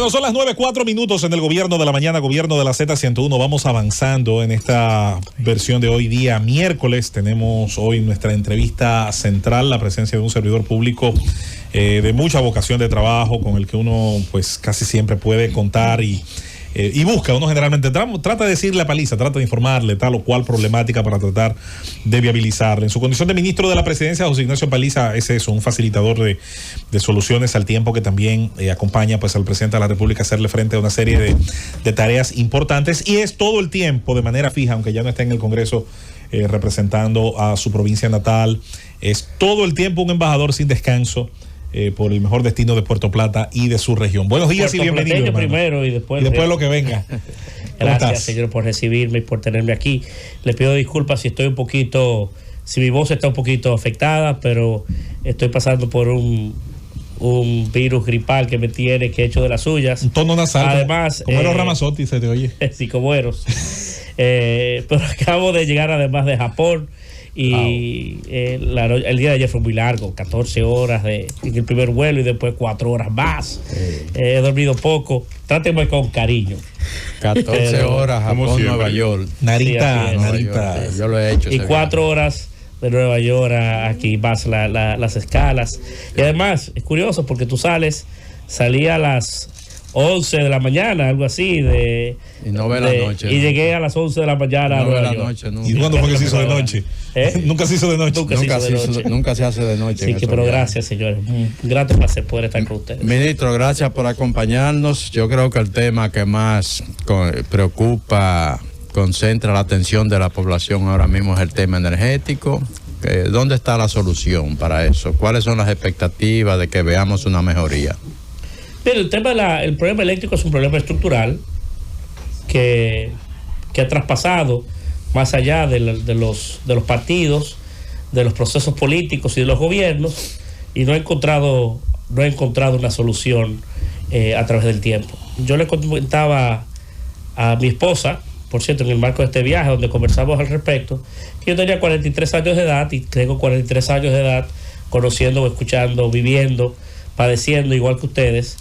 Bueno, son las 9:04 en el Gobierno de la Mañana, Gobierno de la Z101. Vamos avanzando en esta versión de hoy día miércoles. Tenemos hoy nuestra entrevista central, la presencia de un servidor público de mucha vocación de trabajo, con el que uno pues casi siempre puede contar y busca, uno generalmente trata de decirle a Paliza, trata de informarle tal o cual problemática para tratar de viabilizarle. En su condición de ministro de la Presidencia, José Ignacio Paliza es eso, un facilitador de soluciones al tiempo que también acompaña pues al presidente de la República a hacerle frente a una serie de tareas importantes, y es todo el tiempo de manera fija, aunque ya no esté en el Congreso representando a su provincia natal, es todo el tiempo un embajador sin descanso por el mejor destino de Puerto Plata y de su región. Buenos días y bienvenido. Primero y después lo que venga. Gracias, señor, por recibirme y por tenerme aquí. Le pido disculpas si si mi voz está un poquito afectada, pero estoy pasando por un virus gripal que he hecho de las suyas. Un tono nasal. Además, como Eros Ramazzotti se te oye. Sí, como Eros. Pero acabo de llegar además de Japón. Y el día de ayer fue muy largo, 14 horas en el primer vuelo y después 4 horas más. He dormido poco. Tráteme con cariño. 14 horas Japón, Nueva York. Narita. Yo lo he hecho. Y 4 horas de Nueva York aquí más las escalas. Y además es curioso porque salí a las 11 de la mañana, algo así, y no ve la noche. Y llegué a las 11 de la mañana a Nueva York. ¿Y cuándo fue que se hizo de noche? Nunca se hizo de noche. Nunca se hace de noche. Sí, pero gracias, señores. Un grato placer poder estar con ustedes. Ministro, gracias por acompañarnos. Yo creo que el tema que más preocupa, concentra la atención de la población ahora mismo es el tema energético. ¿Dónde está la solución para eso? ¿Cuáles son las expectativas de que veamos una mejoría? Pero el problema eléctrico es un problema estructural que ha traspasado más allá de los partidos, de los procesos políticos y de los gobiernos, y no ha encontrado una solución a través del tiempo. Yo le comentaba a mi esposa, por cierto, en el marco de este viaje donde conversamos al respecto, que yo tenía 43 años de edad y tengo 43 años de edad conociendo, escuchando, viviendo, padeciendo igual que ustedes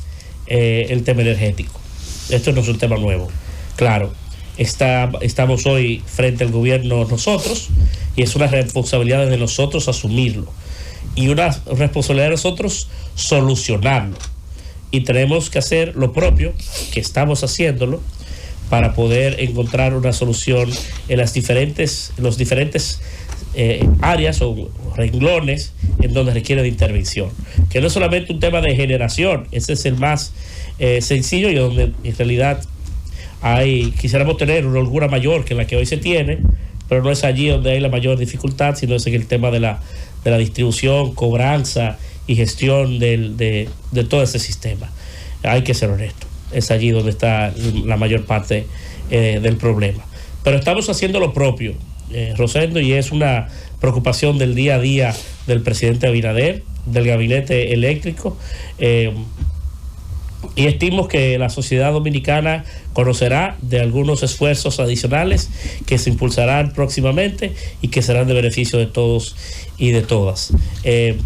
el tema energético. Esto no es un tema nuevo. Claro, estamos hoy frente al gobierno nosotros, y es una responsabilidad de nosotros asumirlo y una responsabilidad de nosotros solucionarlo, y tenemos que hacer lo propio, que estamos haciéndolo, para poder encontrar una solución en los diferentes áreas o renglones en donde requiere de intervención, que no es solamente un tema de generación. Ese es el más sencillo, y donde en realidad quisiéramos tener una holgura mayor que la que hoy se tiene, pero no es allí donde hay la mayor dificultad, sino es en el tema de la distribución, cobranza y gestión de todo ese sistema. Hay que ser honesto, es allí donde está la mayor parte del problema. Pero estamos haciendo lo propio, Rosendo, y es una preocupación del día a día del presidente Abinader, del gabinete eléctrico, y estimo que la sociedad dominicana conocerá de algunos esfuerzos adicionales que se impulsarán próximamente y que serán de beneficio de todos y de todas,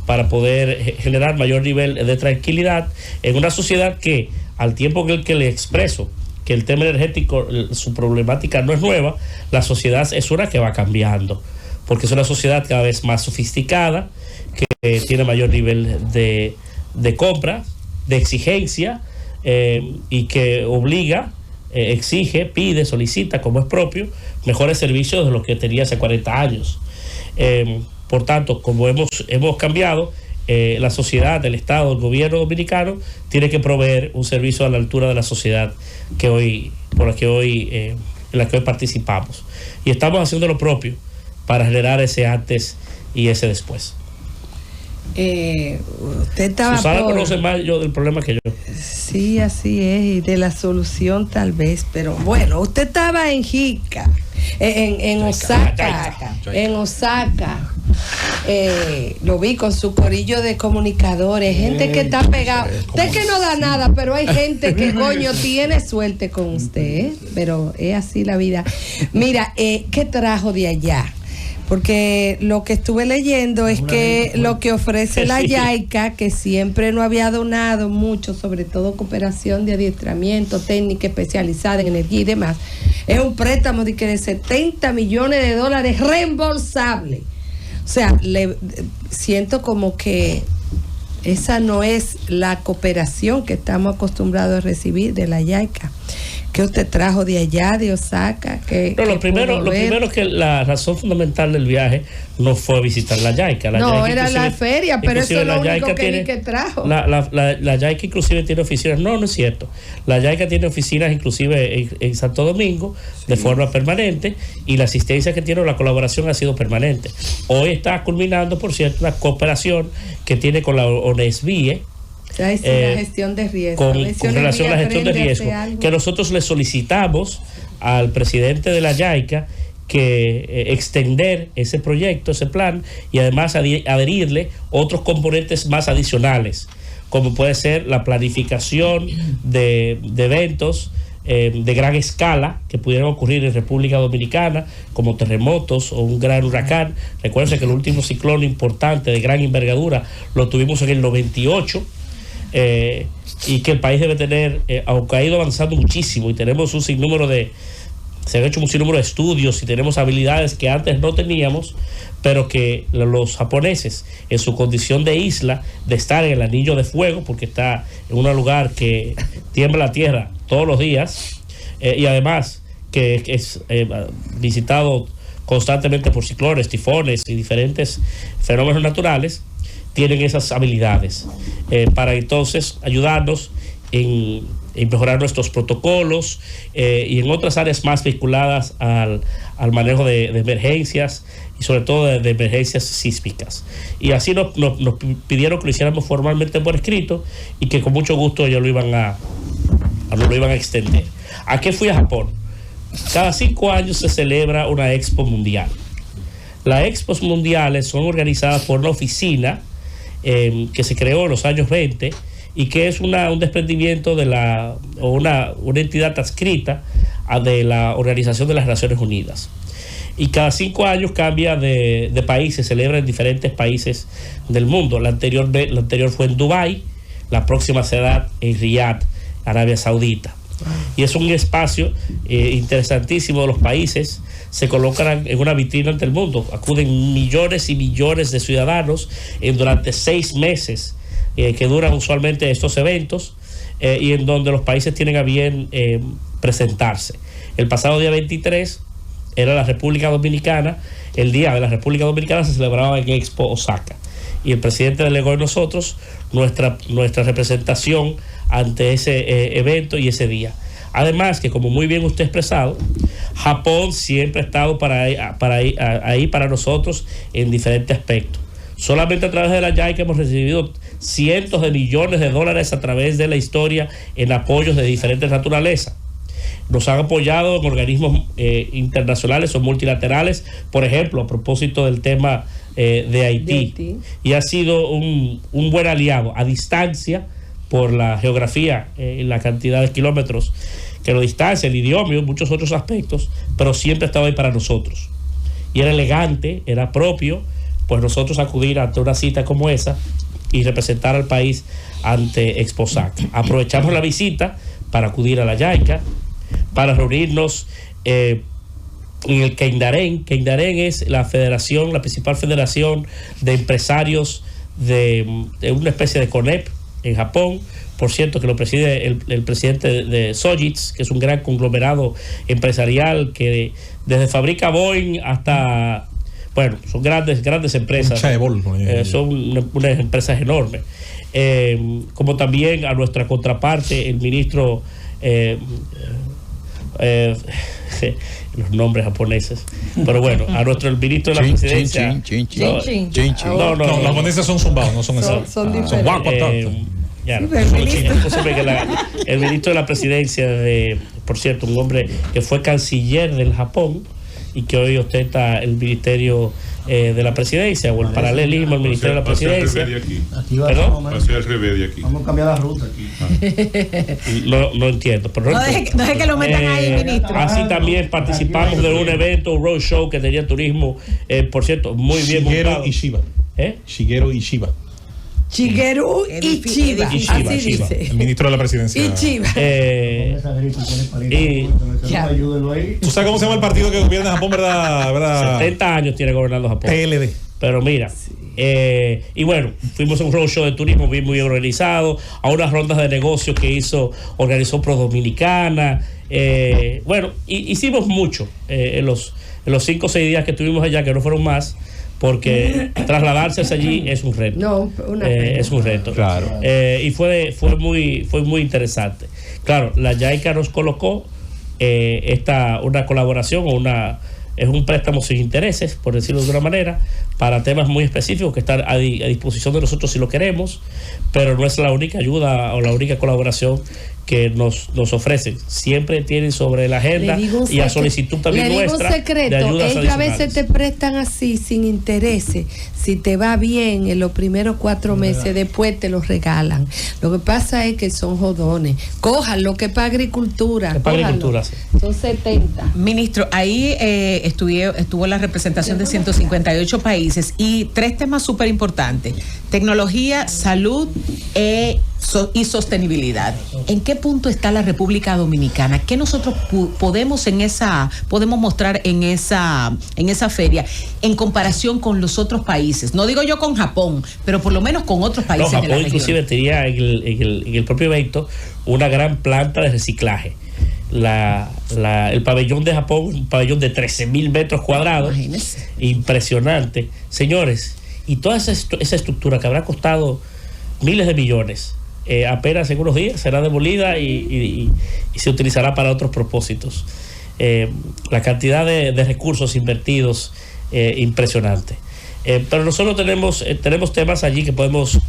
para poder generar mayor nivel de tranquilidad en una sociedad que, al tiempo que le expreso que el tema energético, su problemática no es nueva, la sociedad es una que va cambiando, porque es una sociedad cada vez más sofisticada, que tiene mayor nivel de compra, de exigencia, y que obliga, exige, pide, solicita, como es propio, mejores servicios de los que tenía hace 40 años. Por tanto, como hemos cambiado, la sociedad, el Estado, el gobierno dominicano tiene que proveer un servicio a la altura de la sociedad en la que hoy participamos. Y estamos haciendo lo propio para generar ese antes y ese después. Usted estaba Susana conoce más yo del problema que yo. Sí, así es, y de la solución tal vez, pero bueno, usted estaba en Jica, en Osaka, lo vi con su corillo de comunicadores, gente que está pegada. Usted que no da nada, pero hay gente que coño tiene suerte con usted, pero es así la vida. Mira, ¿qué trajo de allá? Porque lo que estuve leyendo es que lo que ofrece la JICA, que siempre no había donado mucho, sobre todo cooperación de adiestramiento, técnica especializada en energía y demás, es un préstamo de $70 millones reembolsable. O sea, siento como que esa no es la cooperación que estamos acostumbrados a recibir de la JICA. ¿Qué usted trajo de allá, de Osaka? Lo primero es que la razón fundamental del viaje no fue visitar la JICA. Era la feria, pero eso es lo único que trajo. La JICA inclusive tiene oficinas. No es cierto. La JICA tiene oficinas inclusive en Santo Domingo de forma permanente, y la asistencia que tiene, la colaboración ha sido permanente. Hoy está culminando, por cierto, la cooperación que tiene con la ONESBIE, la gestión de riesgo. Con relación a la gestión de riesgo, que nosotros le solicitamos al presidente de la JICA que extender ese proyecto, ese plan, y además adherirle otros componentes más adicionales, como puede ser la planificación de eventos de gran escala que pudieran ocurrir en República Dominicana, como terremotos o un gran huracán. Recuerden que el último ciclón importante de gran envergadura lo tuvimos en el 98. Y que el país debe tener, aunque ha ido avanzando muchísimo y tenemos se han hecho un sinnúmero de estudios y tenemos habilidades que antes no teníamos, pero que los japoneses, en su condición de isla, de estar en el anillo de fuego, porque está en un lugar que tiembla la tierra todos los días, y además que es visitado constantemente por ciclones, tifones y diferentes fenómenos naturales, tienen esas habilidades para entonces ayudarnos en mejorar nuestros protocolos y en otras áreas más vinculadas al manejo de emergencias y sobre todo de emergencias sísmicas. Y así nos pidieron que lo hiciéramos formalmente por escrito, y que con mucho gusto ellos lo iban a extender. ¿A qué fui a Japón? Cada 5 años se celebra una expo mundial. Las expos mundiales son organizadas por una oficina que se creó en los años 20 y que es un desprendimiento de una entidad adscrita de la Organización de las Naciones Unidas. Y cada 5 años cambia de país, se celebra en diferentes países del mundo. La anterior fue en Dubái, la próxima será en Riyadh, Arabia Saudita. Y es un espacio interesantísimo de los países. Se colocan en una vitrina ante el mundo. Acuden millones y millones de ciudadanos durante 6 meses que duran usualmente estos eventos, y en donde los países tienen a bien presentarse. El pasado día 23 era la República Dominicana. El día de la República Dominicana se celebraba en Expo Osaka, y el presidente delegó en nosotros nuestra representación ante ese evento y ese día. Además que, como muy bien usted ha expresado, Japón siempre ha estado ahí para nosotros en diferentes aspectos. Solamente a través de la JICA hemos recibido cientos de millones de dólares a través de la historia en apoyos de diferentes naturalezas. Nos han apoyado en organismos internacionales o multilaterales, por ejemplo, a propósito del tema de Haití. Y ha sido un buen aliado a distancia por la geografía, la cantidad de kilómetros que lo distancia, el idioma y muchos otros aspectos, pero siempre ha estado ahí para nosotros. Y era elegante, era propio, pues nosotros acudir ante una cita como esa y representar al país ante Expo Osaka. Aprovechamos la visita para acudir a la JICA, para reunirnos en el Keidarén. Keidarén es la principal federación de empresarios de una especie de CONEP en Japón. Por cierto, que lo preside el presidente de Sojitz, que es un gran conglomerado empresarial que desde fabrica Boeing hasta, bueno, son grandes empresas. Son unas empresas enormes. Como también a nuestra contraparte, el ministro, los nombres japoneses, pero bueno, el ministro de la presidencia. No, los japoneses son zumbados, no son esos. Son diferentes. El ministro de la presidencia, por cierto, un hombre que fue canciller del Japón, y que hoy ostenta el Ministerio de la Presidencia, o el paralelismo al Ministerio de la Presidencia. Aquí va al revés de aquí. Vamos a cambiar la ruta aquí. No entiendo. Pero no deje que lo metan ahí, ministro. Así también participamos de un evento, un road show que tenía turismo, por cierto, muy bien montado. Shigeru Ishiba. Shigeru Ishiba. Así dice. El ministro de la Presidencia. Ishiba. ¿Tú sabes cómo se llama el partido que gobierna Japón, verdad? 70 años tiene gobernando Japón. PLD. Pero mira, y bueno, fuimos a un roadshow de turismo muy bien organizado, a unas rondas de negocios que organizó Pro Dominicana. Bueno, hicimos mucho en los 5 o 6 días que estuvimos allá, que no fueron más, porque trasladarse hacia allí es un reto. Es un reto. Claro. Y fue muy interesante. Claro, la JICA nos colocó una colaboración es un préstamo sin intereses, por decirlo de alguna manera, para temas muy específicos que están a disposición de nosotros si lo queremos, pero no es la única ayuda o la única colaboración que nos ofrecen. Siempre tienen sobre la agenda y a solicitud también nuestra un secreto, de ayudas ellos a veces te prestan así sin intereses. Si te va bien en los primeros 4 meses, después te los regalan. Lo que pasa es que son jodones. Cojan lo que es para agricultura. Sí. Son 70. Ministro, ahí estuvo la representación de 158 países y 3 temas súper importantes: tecnología, salud y sostenibilidad. ¿En qué punto está la República Dominicana? ¿Qué nosotros podemos mostrar en esa feria en comparación con los otros países? No digo yo con Japón, pero por lo menos con otros países de la región. Japón inclusive tenía en el propio evento una gran planta de reciclaje. El pabellón de Japón, un pabellón de 13,000 metros cuadrados. Imagínese. Impresionante. Señores, y toda esa estructura que habrá costado miles de millones, apenas en unos días será demolida y se utilizará para otros propósitos. La cantidad de recursos invertidos, impresionante. Pero nosotros tenemos temas allí que podemos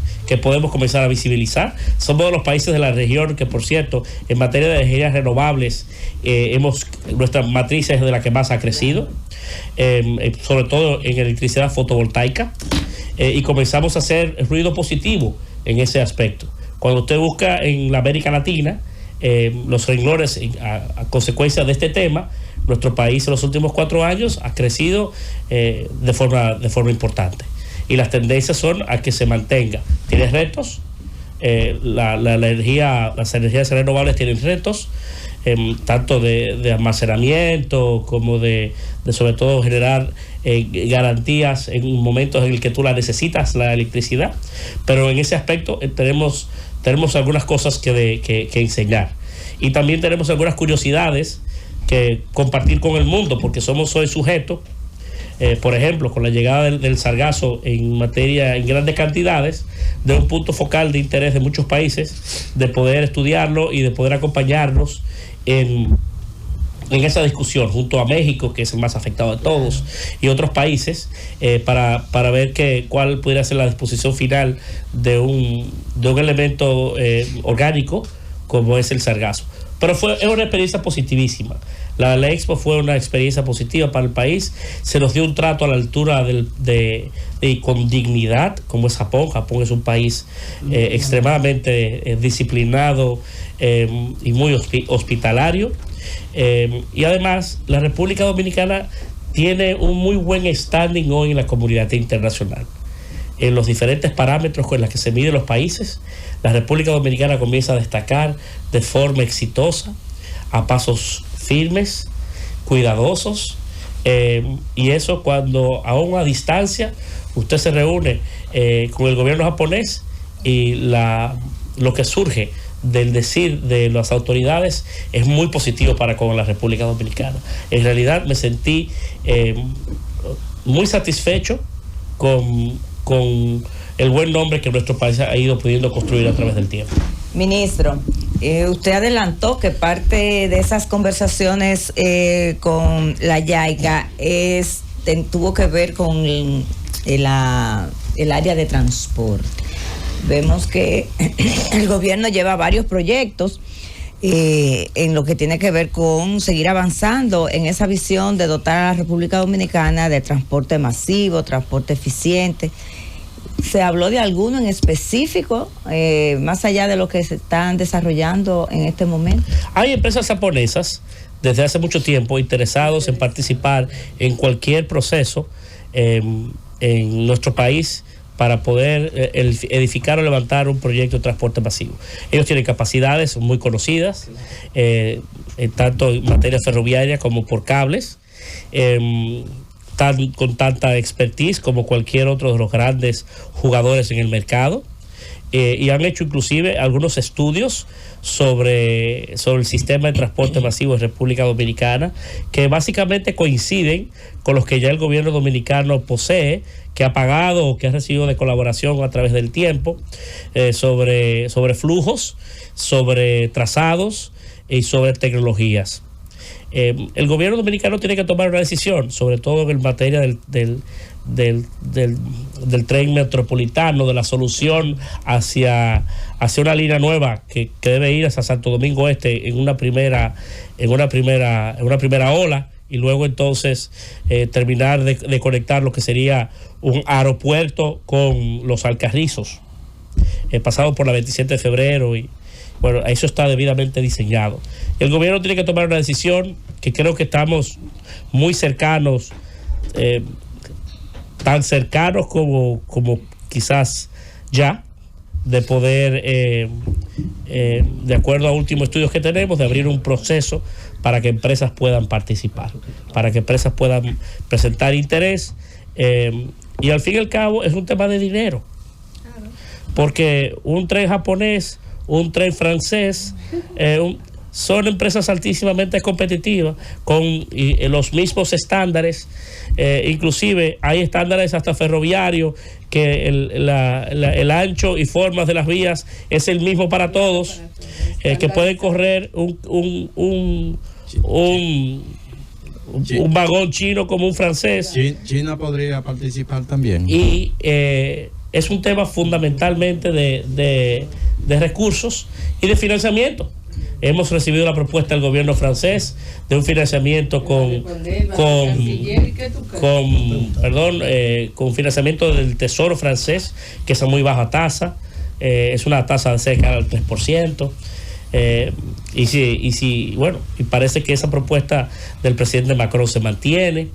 comenzar a visibilizar. Somos de los países de la región que, por cierto, en materia de energías renovables, nuestra matriz es de la que más ha crecido, sobre todo en electricidad fotovoltaica, y comenzamos a hacer ruido positivo en ese aspecto. Cuando usted busca en la América Latina los renglones a consecuencia de este tema, nuestro país en los últimos 4 años ha crecido de forma importante, y las tendencias son a que se mantenga. Tiene retos, las energías renovables tienen retos, tanto de almacenamiento como de sobre todo generar garantías en momentos en el que tú la necesitas, la electricidad. Pero en ese aspecto tenemos algunas cosas que enseñar, y también tenemos algunas curiosidades que compartir con el mundo, porque somos hoy sujetos, por ejemplo, con la llegada del sargazo en grandes cantidades, de un punto focal de interés de muchos países, de poder estudiarlo y de poder acompañarnos en esa discusión junto a México, que es el más afectado de todos, y otros países, para ver cuál pudiera ser la disposición final de un elemento orgánico como es el sargazo. Pero es una experiencia positivísima. La Expo fue una experiencia positiva para el país. Se nos dio un trato a la altura con dignidad, como es Japón. Japón es un país extremadamente disciplinado y muy hospitalario. Y además, la República Dominicana tiene un muy buen standing hoy en la comunidad internacional. En los diferentes parámetros con los que se miden los países, la República Dominicana comienza a destacar de forma exitosa, a pasos firmes, cuidadosos, y eso cuando aún a distancia usted se reúne con el gobierno japonés, y lo que surge del decir de las autoridades es muy positivo para con la República Dominicana. En realidad me sentí muy satisfecho con el buen nombre que nuestro país ha ido pudiendo construir a través del tiempo. Ministro, usted adelantó que parte de esas conversaciones con la JICA tuvo que ver con el área de transporte. Vemos que el gobierno lleva varios proyectos en lo que tiene que ver con seguir avanzando en esa visión de dotar a la República Dominicana de transporte masivo, transporte eficiente. ¿Se habló de alguno en específico, más allá de lo que se están desarrollando en este momento? Hay empresas japonesas desde hace mucho tiempo interesados en participar en cualquier proceso en nuestro país para poder edificar o levantar un proyecto de transporte masivo. Ellos tienen capacidades muy conocidas, tanto en materia ferroviaria como por cables, con tanta expertise como cualquier otro de los grandes jugadores en el mercado, y han hecho inclusive algunos estudios sobre el sistema de transporte masivo en República Dominicana, que básicamente coinciden con los que ya el gobierno dominicano posee, que ha pagado o que ha recibido de colaboración a través del tiempo, sobre flujos, sobre trazados y sobre tecnologías. El gobierno dominicano tiene que tomar una decisión, sobre todo en materia del tren metropolitano, de la solución hacia una línea nueva que debe ir hacia Santo Domingo Este en una primera ola, y luego entonces terminar de conectar lo que sería un aeropuerto con Los Alcarrizos, pasado por la 27 de febrero, y bueno, eso está debidamente diseñado. El gobierno tiene que tomar una decisión, que creo que estamos muy cercanos, tan cercanos como quizás ya, de poder, de acuerdo a últimos estudios que tenemos, de abrir un proceso para que empresas puedan participar, para que empresas puedan presentar interés, y al fin y al cabo es un tema de dinero, porque un tren japonés, un tren francés, son empresas altísimamente competitivas con los mismos estándares, inclusive hay estándares hasta ferroviarios, que el ancho y formas de las vías es el mismo para todos, que pueden correr un vagón chino como un francés. China podría participar también. Y es un tema fundamentalmente de recursos y de financiamiento. Hemos recibido la propuesta del gobierno francés de un financiamiento con financiamiento del Tesoro francés, que es a muy baja tasa, es una tasa de cerca del 3%. Y parece que esa propuesta del presidente Macron se mantiene.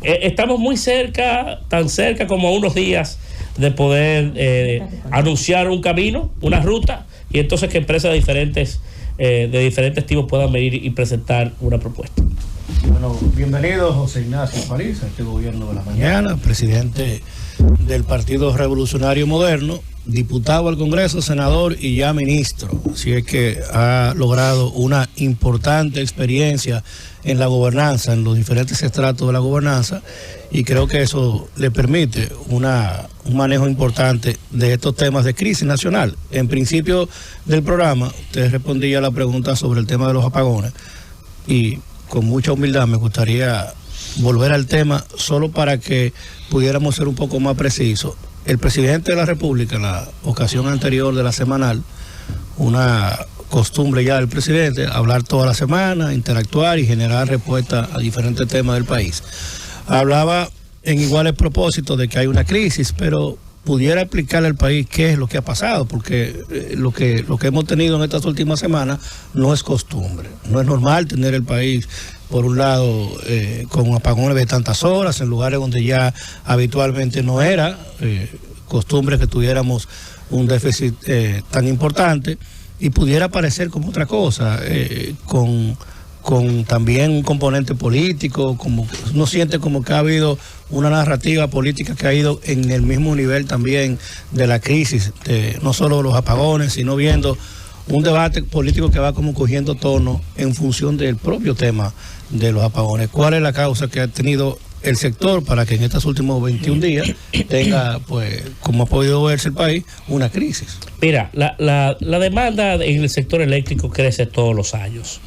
Estamos muy cerca, tan cerca como a unos días de poder anunciar un camino, una ruta, y entonces que empresas de diferentes tipos puedan venir y presentar una propuesta. Bueno, bienvenido José Ignacio París a este gobierno de la mañana, presidente del Partido Revolucionario Moderno, diputado al Congreso, senador y ya ministro. Así es que ha logrado una importante experiencia en la gobernanza, en los diferentes estratos de la gobernanza, y creo que eso le permite un manejo importante de estos temas de crisis nacional. En principio del programa, usted respondía a la pregunta sobre el tema de los apagones, y con mucha humildad me gustaría volver al tema solo para que pudiéramos ser un poco más precisos. El presidente de la República, en la ocasión anterior de la semanal, una costumbre ya del presidente, hablar toda la semana, interactuar y generar respuestas a diferentes temas del país. Hablaba en iguales propósitos de que hay una crisis, pero pudiera explicarle al país qué es lo que ha pasado, porque lo que hemos tenido en estas últimas semanas no es costumbre. No es normal tener el país, por un lado, con apagones de tantas horas, en lugares donde ya habitualmente no era costumbre que tuviéramos un déficit tan importante, y pudiera parecer como otra cosa, con también un componente político, como uno siente como que ha habido una narrativa política que ha ido en el mismo nivel también de la crisis, no solo los apagones, sino viendo un debate político que va como cogiendo tono en función del propio tema de los apagones. ¿Cuál es la causa que ha tenido el sector para que en estos últimos 21 días tenga, pues, como ha podido verse el país, una crisis? Mira, la demanda en el sector eléctrico crece todos los años.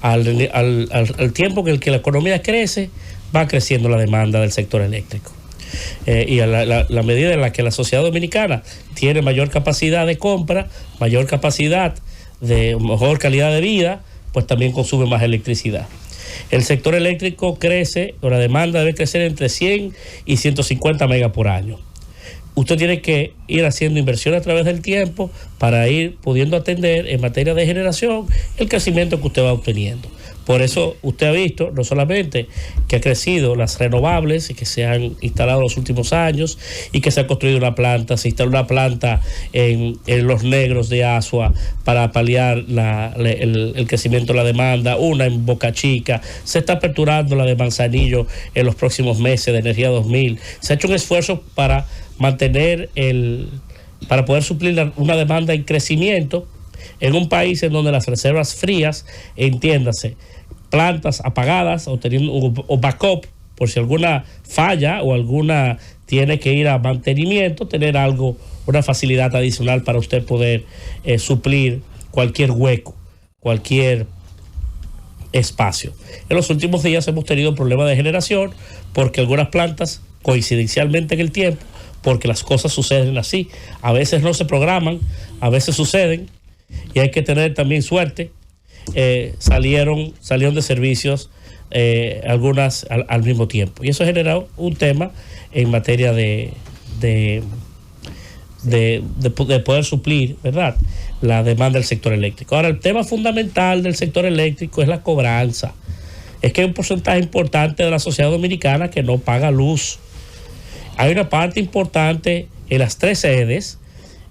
Al tiempo que el que la economía crece, va creciendo la demanda del sector eléctrico. Y a la medida en la que la sociedad dominicana tiene mayor capacidad de compra, mayor capacidad de mejor calidad de vida, pues también consume más electricidad. El sector eléctrico crece, o la demanda debe crecer entre 100 y 150 megas por año. Usted tiene que ir haciendo inversión a través del tiempo para ir pudiendo atender en materia de generación el crecimiento que usted va obteniendo. Por eso usted ha visto no solamente que ha crecido las renovables y que se han instalado en los últimos años y que se ha construido una planta, se instaló una planta en Los Negros de Asua para paliar el crecimiento de la demanda, una en Boca Chica, se está aperturando la de Manzanillo en los próximos meses de Energía 2000, se ha hecho un esfuerzo para mantener para poder suplir una demanda en crecimiento en un país en donde las reservas frías, entiéndase, plantas apagadas o backup, por si alguna falla o alguna tiene que ir a mantenimiento, tener una facilidad adicional para usted poder suplir cualquier hueco, cualquier espacio. En los últimos días hemos tenido problemas de generación porque algunas plantas, coincidencialmente en el tiempo, porque las cosas suceden así, a veces no se programan, a veces suceden, y hay que tener también suerte. Salieron de servicios algunas al mismo tiempo, y eso ha generado un tema en materia de poder suplir, ¿verdad?, la demanda del sector eléctrico. Ahora, el tema fundamental del sector eléctrico es la cobranza. Es que hay un porcentaje importante de la sociedad dominicana que no paga luz. Hay una parte importante en las 3 sedes,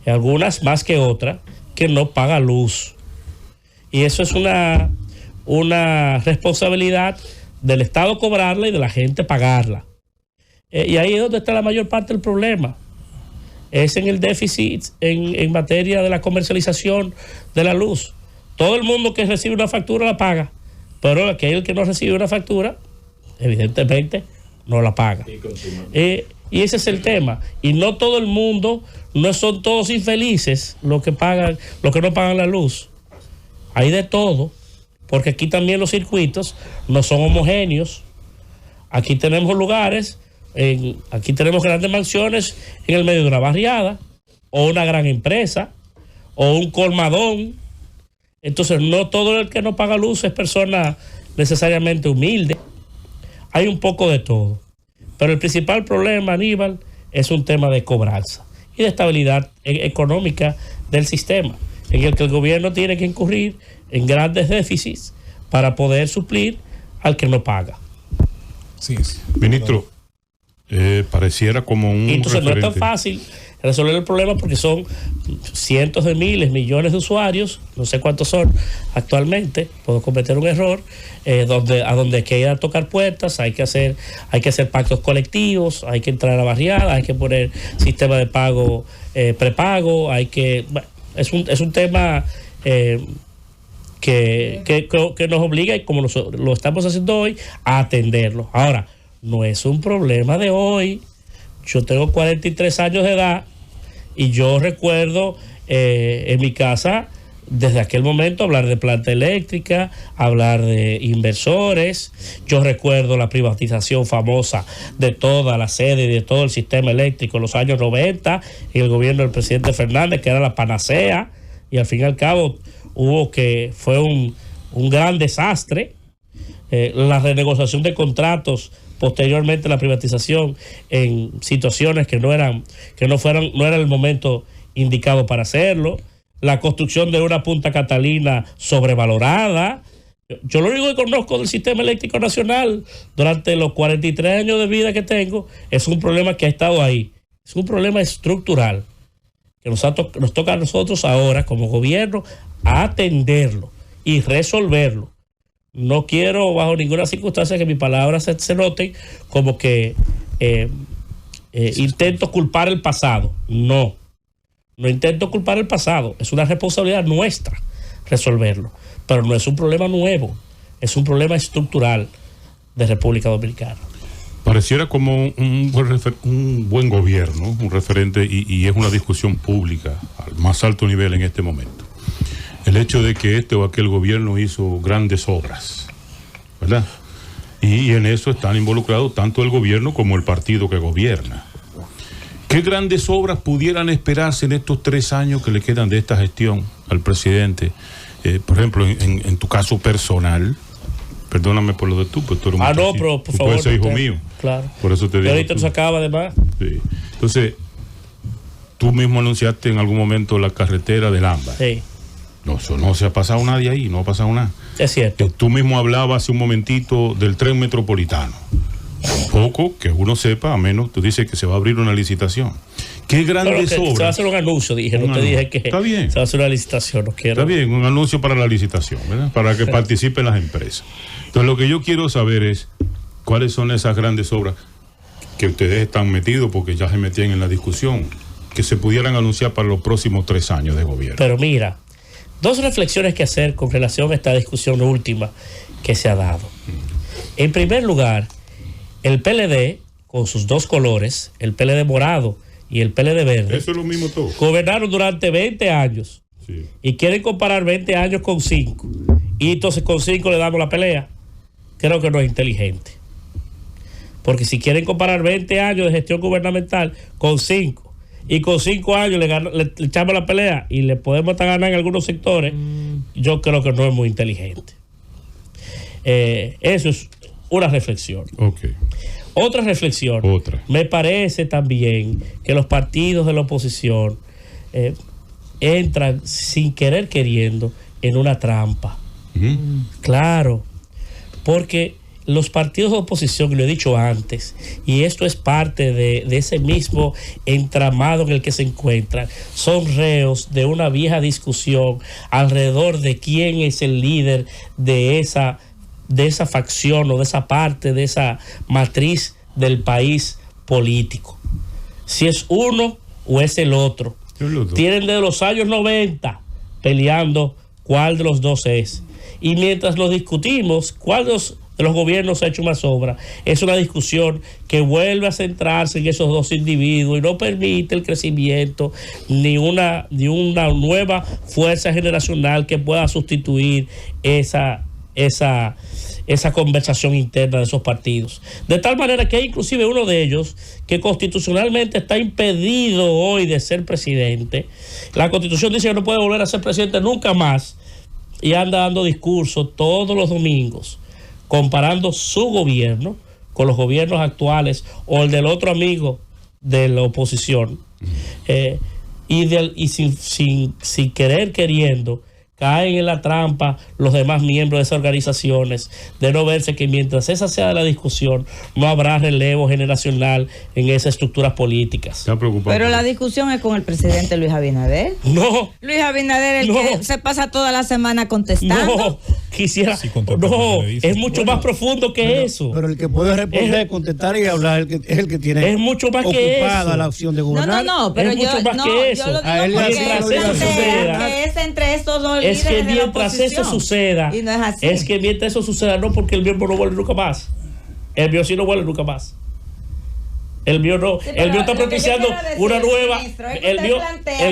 algunas más que otras, que no paga luz. Y eso es una responsabilidad del Estado cobrarla y de la gente pagarla. Y ahí es donde está la mayor parte del problema. Es en el déficit en materia de la comercialización de la luz. Todo el mundo que recibe una factura la paga, pero aquel que no recibe una factura, evidentemente, no la paga. Y ese es el tema. Y no todo el mundo, no son todos infelices los que no pagan la luz. Hay de todo, porque aquí también los circuitos no son homogéneos. Aquí tenemos lugares, aquí tenemos grandes mansiones en el medio de una barriada, o una gran empresa, o un colmadón. Entonces, no todo el que no paga luz es persona necesariamente humilde. Hay un poco de todo. Pero el principal problema, Aníbal, es un tema de cobranza y de estabilidad económica del sistema, en el que el gobierno tiene que incurrir en grandes déficits para poder suplir al que no paga. Sí. Ministro, pareciera como un entonces referente. No es tan fácil resolver el problema porque son cientos de miles, millones de usuarios, no sé cuántos son actualmente, puedo cometer un error, a donde hay que ir a tocar puertas, hay que hacer pactos colectivos, hay que entrar a la barriada, hay que poner sistema de pago prepago, es un tema que nos obliga, y como lo estamos haciendo hoy, a atenderlo. Ahora, no es un problema de hoy. Yo tengo 43 años de edad y yo recuerdo en mi casa desde aquel momento hablar de planta eléctrica, hablar de inversores. Yo recuerdo la privatización famosa de toda la sede y de todo el sistema eléctrico en los años 90 en el gobierno del presidente Fernández, que era la panacea, y al fin y al cabo fue un gran desastre. La renegociación de contratos, posteriormente la privatización en situaciones que no era el momento indicado para hacerlo, la construcción de una Punta Catalina sobrevalorada. Yo lo único que conozco del sistema eléctrico nacional durante los 43 años de vida que tengo es un problema que ha estado ahí, es un problema estructural que nos toca a nosotros ahora como gobierno atenderlo y resolverlo. No quiero bajo ninguna circunstancia que mis palabras se noten como que intento culpar el pasado. No intento culpar el pasado. Es una responsabilidad nuestra resolverlo. Pero no es un problema nuevo. Es un problema estructural de República Dominicana. Pareciera como un buen gobierno, un referente, y es una discusión pública al más alto nivel en este momento. El hecho de que este o aquel gobierno hizo grandes obras, ¿verdad? Y en eso están involucrados tanto el gobierno como el partido que gobierna. ¿Qué grandes obras pudieran esperarse en estos 3 años que le quedan de esta gestión al presidente por ejemplo, en tu caso personal, perdóname por lo de tú, pues tú eres un no, pero por favor. puedes ser hijo mío. Claro. Por eso te digo. Ahorita nos acaba además. Sí. Entonces, tú mismo anunciaste en algún momento la carretera del AMBA. Sí. No, eso no se ha pasado nadie ahí, no ha pasado nada. Es cierto. Tú mismo hablabas hace un momentito del tren metropolitano. Poco que uno sepa, a menos tú dices que se va a abrir una licitación. Qué grandes obras. Se va a hacer un anuncio, dije, no te dije que está bien. Se va a hacer una licitación, no quiero. Está bien, un anuncio para la licitación, ¿verdad? Para que participen las empresas. Entonces, lo que yo quiero saber es cuáles son esas grandes obras que ustedes están metidos, porque ya se metían en la discusión, que se pudieran anunciar para los próximos 3 años de gobierno. Pero mira, 2 reflexiones que hacer con relación a esta discusión última que se ha dado. En primer lugar, el PLD, con sus 2 colores, el PLD morado y el PLD verde, eso es lo mismo todo, gobernaron durante 20 años. Sí. Y quieren comparar 20 años con 5. Y entonces con 5 le damos la pelea. Creo que no es inteligente. Porque si quieren comparar 20 años de gestión gubernamental con 5, y con 5 años le echamos la pelea y le podemos estar ganando en algunos sectores, yo creo que no es muy inteligente. Eso es una reflexión. Okay. Otra reflexión. Me parece también que los partidos de la oposición entran sin querer queriendo en una trampa. Claro, porque los partidos de oposición, lo he dicho antes, y esto es parte de ese mismo entramado en el que se encuentran, son reos de una vieja discusión alrededor de quién es el líder de esa facción o de esa parte, de esa matriz del país político. Si es uno o es el otro. Tienen desde los años 90 peleando cuál de los dos es. Y mientras lo discutimos, cuál de los gobiernos ha hecho más obra, es una discusión que vuelve a centrarse en esos 2 individuos y no permite el crecimiento ni una nueva fuerza generacional que pueda sustituir esa conversación interna de esos partidos. De tal manera que hay inclusive uno de ellos que constitucionalmente está impedido hoy de ser presidente. La Constitución dice que no puede volver a ser presidente nunca más, y anda dando discursos todos los domingos comparando su gobierno con los gobiernos actuales o el del otro amigo de la oposición, y sin querer queriendo caen en la trampa los demás miembros de esas organizaciones de no verse que mientras esa sea la discusión no habrá relevo generacional en esas estructuras políticas. Pero la discusión es con el presidente Luis Abinader. No. Luis Abinader que se pasa toda la semana contestando. No, quisiera. No, es mucho más profundo que eso. Pero el que puede responder, contestar y hablar es el que tiene es mucho más ocupada que eso. La opción de gobernar. No, pero es mucho más que eso. Yo lo digo porque es entre estos dos líderes. Es que mientras eso suceda, y no es así. Es que mientras eso suceda, no, porque el mío no vuelve nunca más. El mío sí no vuelve nunca más. El mío no. Sí, el mío está propiciando una nueva. El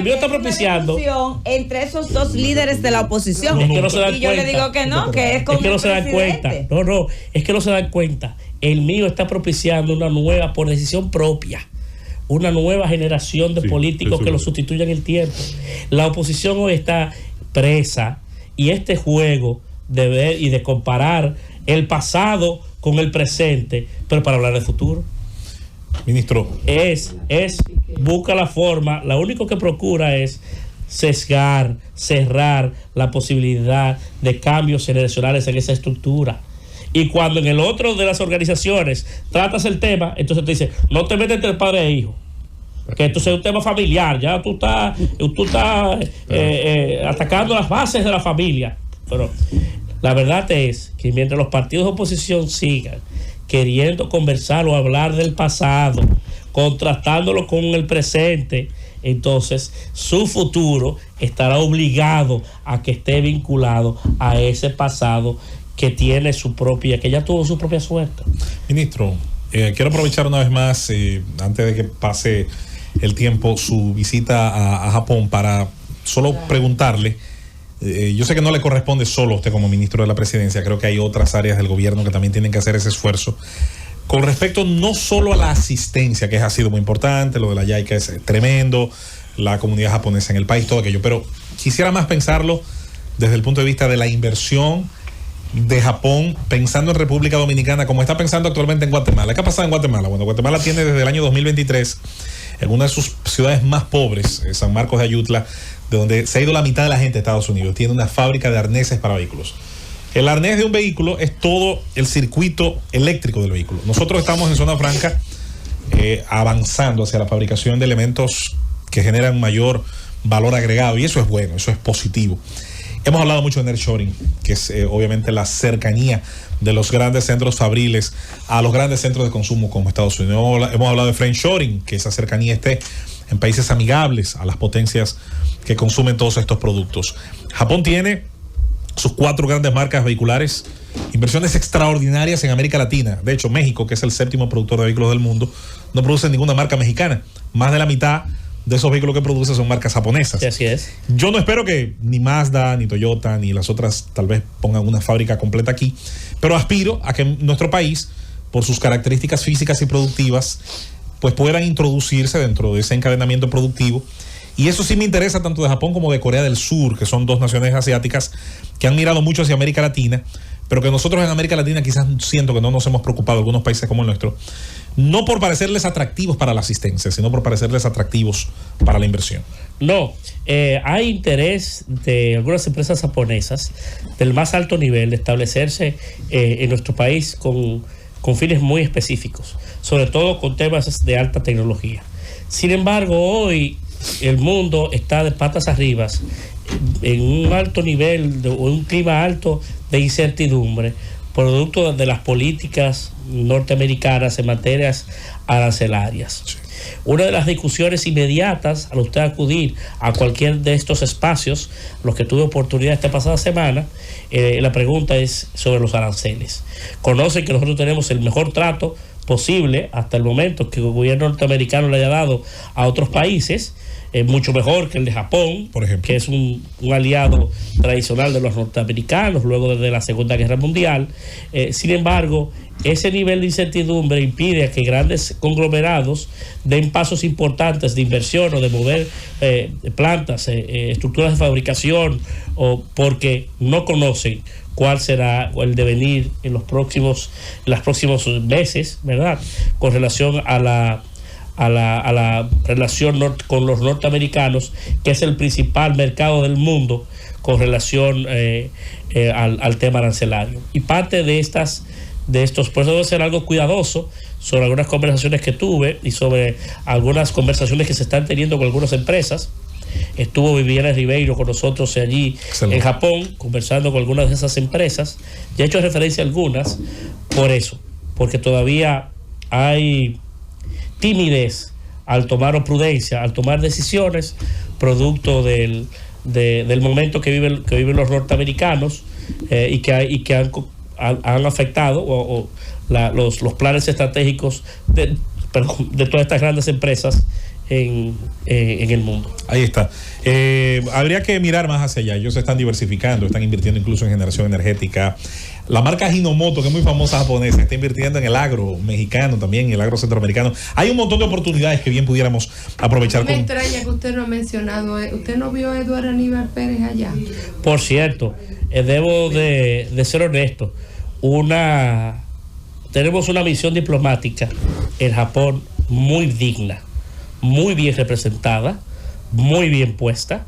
mío está propiciando. Entre esos 2 líderes de la oposición. Es que no se dan y yo cuenta. Le digo que no, que es como. Es que no se dan cuenta. No, es que no se dan cuenta. El mío está propiciando una nueva, por decisión propia, una nueva generación de políticos que lo sustituyan en el tiempo. La oposición hoy está presa, y este juego de ver y de comparar el pasado con el presente, pero para hablar del futuro, ministro, busca la forma, lo único que procura es cerrar la posibilidad de cambios generacionales en esa estructura. Y cuando en el otro de las organizaciones tratas el tema, entonces te dice, no te metes entre padre e hijo, que esto es un tema familiar, ya tú estás atacando las bases de la familia. Pero la verdad es que mientras los partidos de oposición sigan queriendo conversar o hablar del pasado, contrastándolo con el presente, entonces su futuro estará obligado a que esté vinculado a ese pasado que tiene que ya tuvo su propia suerte. Ministro, quiero aprovechar una vez más, antes de que pase el tiempo, su visita a Japón, para solo preguntarle, yo sé que no le corresponde solo a usted como ministro de la presidencia, creo que hay otras áreas del gobierno que también tienen que hacer ese esfuerzo, con respecto no solo a la asistencia, que ha sido muy importante, lo de la JICA es tremendo, la comunidad japonesa en el país, todo aquello, pero quisiera más pensarlo desde el punto de vista de la inversión de Japón, pensando en República Dominicana, como está pensando actualmente en Guatemala. ¿Qué ha pasado en Guatemala? Bueno, Guatemala tiene desde el año 2023, en una de sus ciudades más pobres, San Marcos de Ayutla, de donde se ha ido la mitad de la gente de Estados Unidos, tiene una fábrica de arneses para vehículos. El arnés de un vehículo es todo el circuito eléctrico del vehículo. Nosotros estamos en Zona Franca avanzando hacia la fabricación de elementos que generan mayor valor agregado, y eso es bueno, eso es positivo. Hemos hablado mucho de nearshoring, que es obviamente la cercanía de los grandes centros fabriles a los grandes centros de consumo como Estados Unidos. Hemos hablado de friendshoring, que esa cercanía esté en países amigables a las potencias que consumen todos estos productos. Japón tiene sus 4 grandes marcas vehiculares, inversiones extraordinarias en América Latina. De hecho, México, que es el 7º productor de vehículos del mundo, no produce ninguna marca mexicana. Más de la mitad de esos vehículos que produce son marcas japonesas. Sí, así es. Yo no espero que ni Mazda, ni Toyota, ni las otras tal vez pongan una fábrica completa aquí, pero aspiro a que nuestro país, por sus características físicas y productivas, pues puedan introducirse dentro de ese encadenamiento productivo. Y eso sí me interesa tanto de Japón como de Corea del Sur, que son 2 naciones asiáticas que han mirado mucho hacia América Latina, pero que nosotros en América Latina quizás siento que no nos hemos preocupado, algunos países como el nuestro, no por parecerles atractivos para la asistencia, sino por parecerles atractivos para la inversión. No, hay interés de algunas empresas japonesas del más alto nivel de establecerse en nuestro país con fines muy específicos, sobre todo con temas de alta tecnología. Sin embargo, hoy el mundo está de patas arriba en un alto nivel o un clima alto de incertidumbre, producto de las políticas norteamericanas en materias arancelarias. Sí. Una de las discusiones inmediatas al usted acudir a cualquier de estos espacios, los que tuve oportunidad esta pasada semana, la pregunta es sobre los aranceles. Conocen que nosotros tenemos el mejor trato posible hasta el momento que el gobierno norteamericano le haya dado a otros países, mucho mejor que el de Japón, por ejemplo, que es un aliado tradicional de los norteamericanos luego de la Segunda Guerra Mundial. Sin embargo, ese nivel de incertidumbre impide a que grandes conglomerados den pasos importantes de inversión o de mover plantas, estructuras de fabricación, o porque no conocen cuál será el devenir en los próximos meses, ¿verdad?, con relación a la relación con los norteamericanos, que es el principal mercado del mundo con relación al tema arancelario. Y parte de estos, por eso debe ser algo cuidadoso sobre algunas conversaciones que tuve y sobre algunas conversaciones que se están teniendo con algunas empresas. Estuvo Viviana Ribeiro con nosotros allí en Japón, conversando con algunas de esas empresas. Ya he hecho referencia a algunas por eso, porque todavía hay timidez al tomar o prudencia, al tomar decisiones, producto del momento que viven los norteamericanos y que han afectado los planes estratégicos de todas estas grandes empresas en el mundo. Ahí está. Habría que mirar más hacia allá. Ellos se están diversificando, están invirtiendo incluso en generación energética. La marca Hinomoto, que es muy famosa japonesa, está invirtiendo en el agro mexicano también, en el agro centroamericano. Hay un montón de oportunidades que bien pudiéramos aprovechar. Me extraña que usted no ha mencionado, ¿usted no vio a Eduardo Aníbal Pérez allá? Por cierto, debo de ser honesto, tenemos una misión diplomática en Japón muy digna, muy bien representada, muy bien puesta.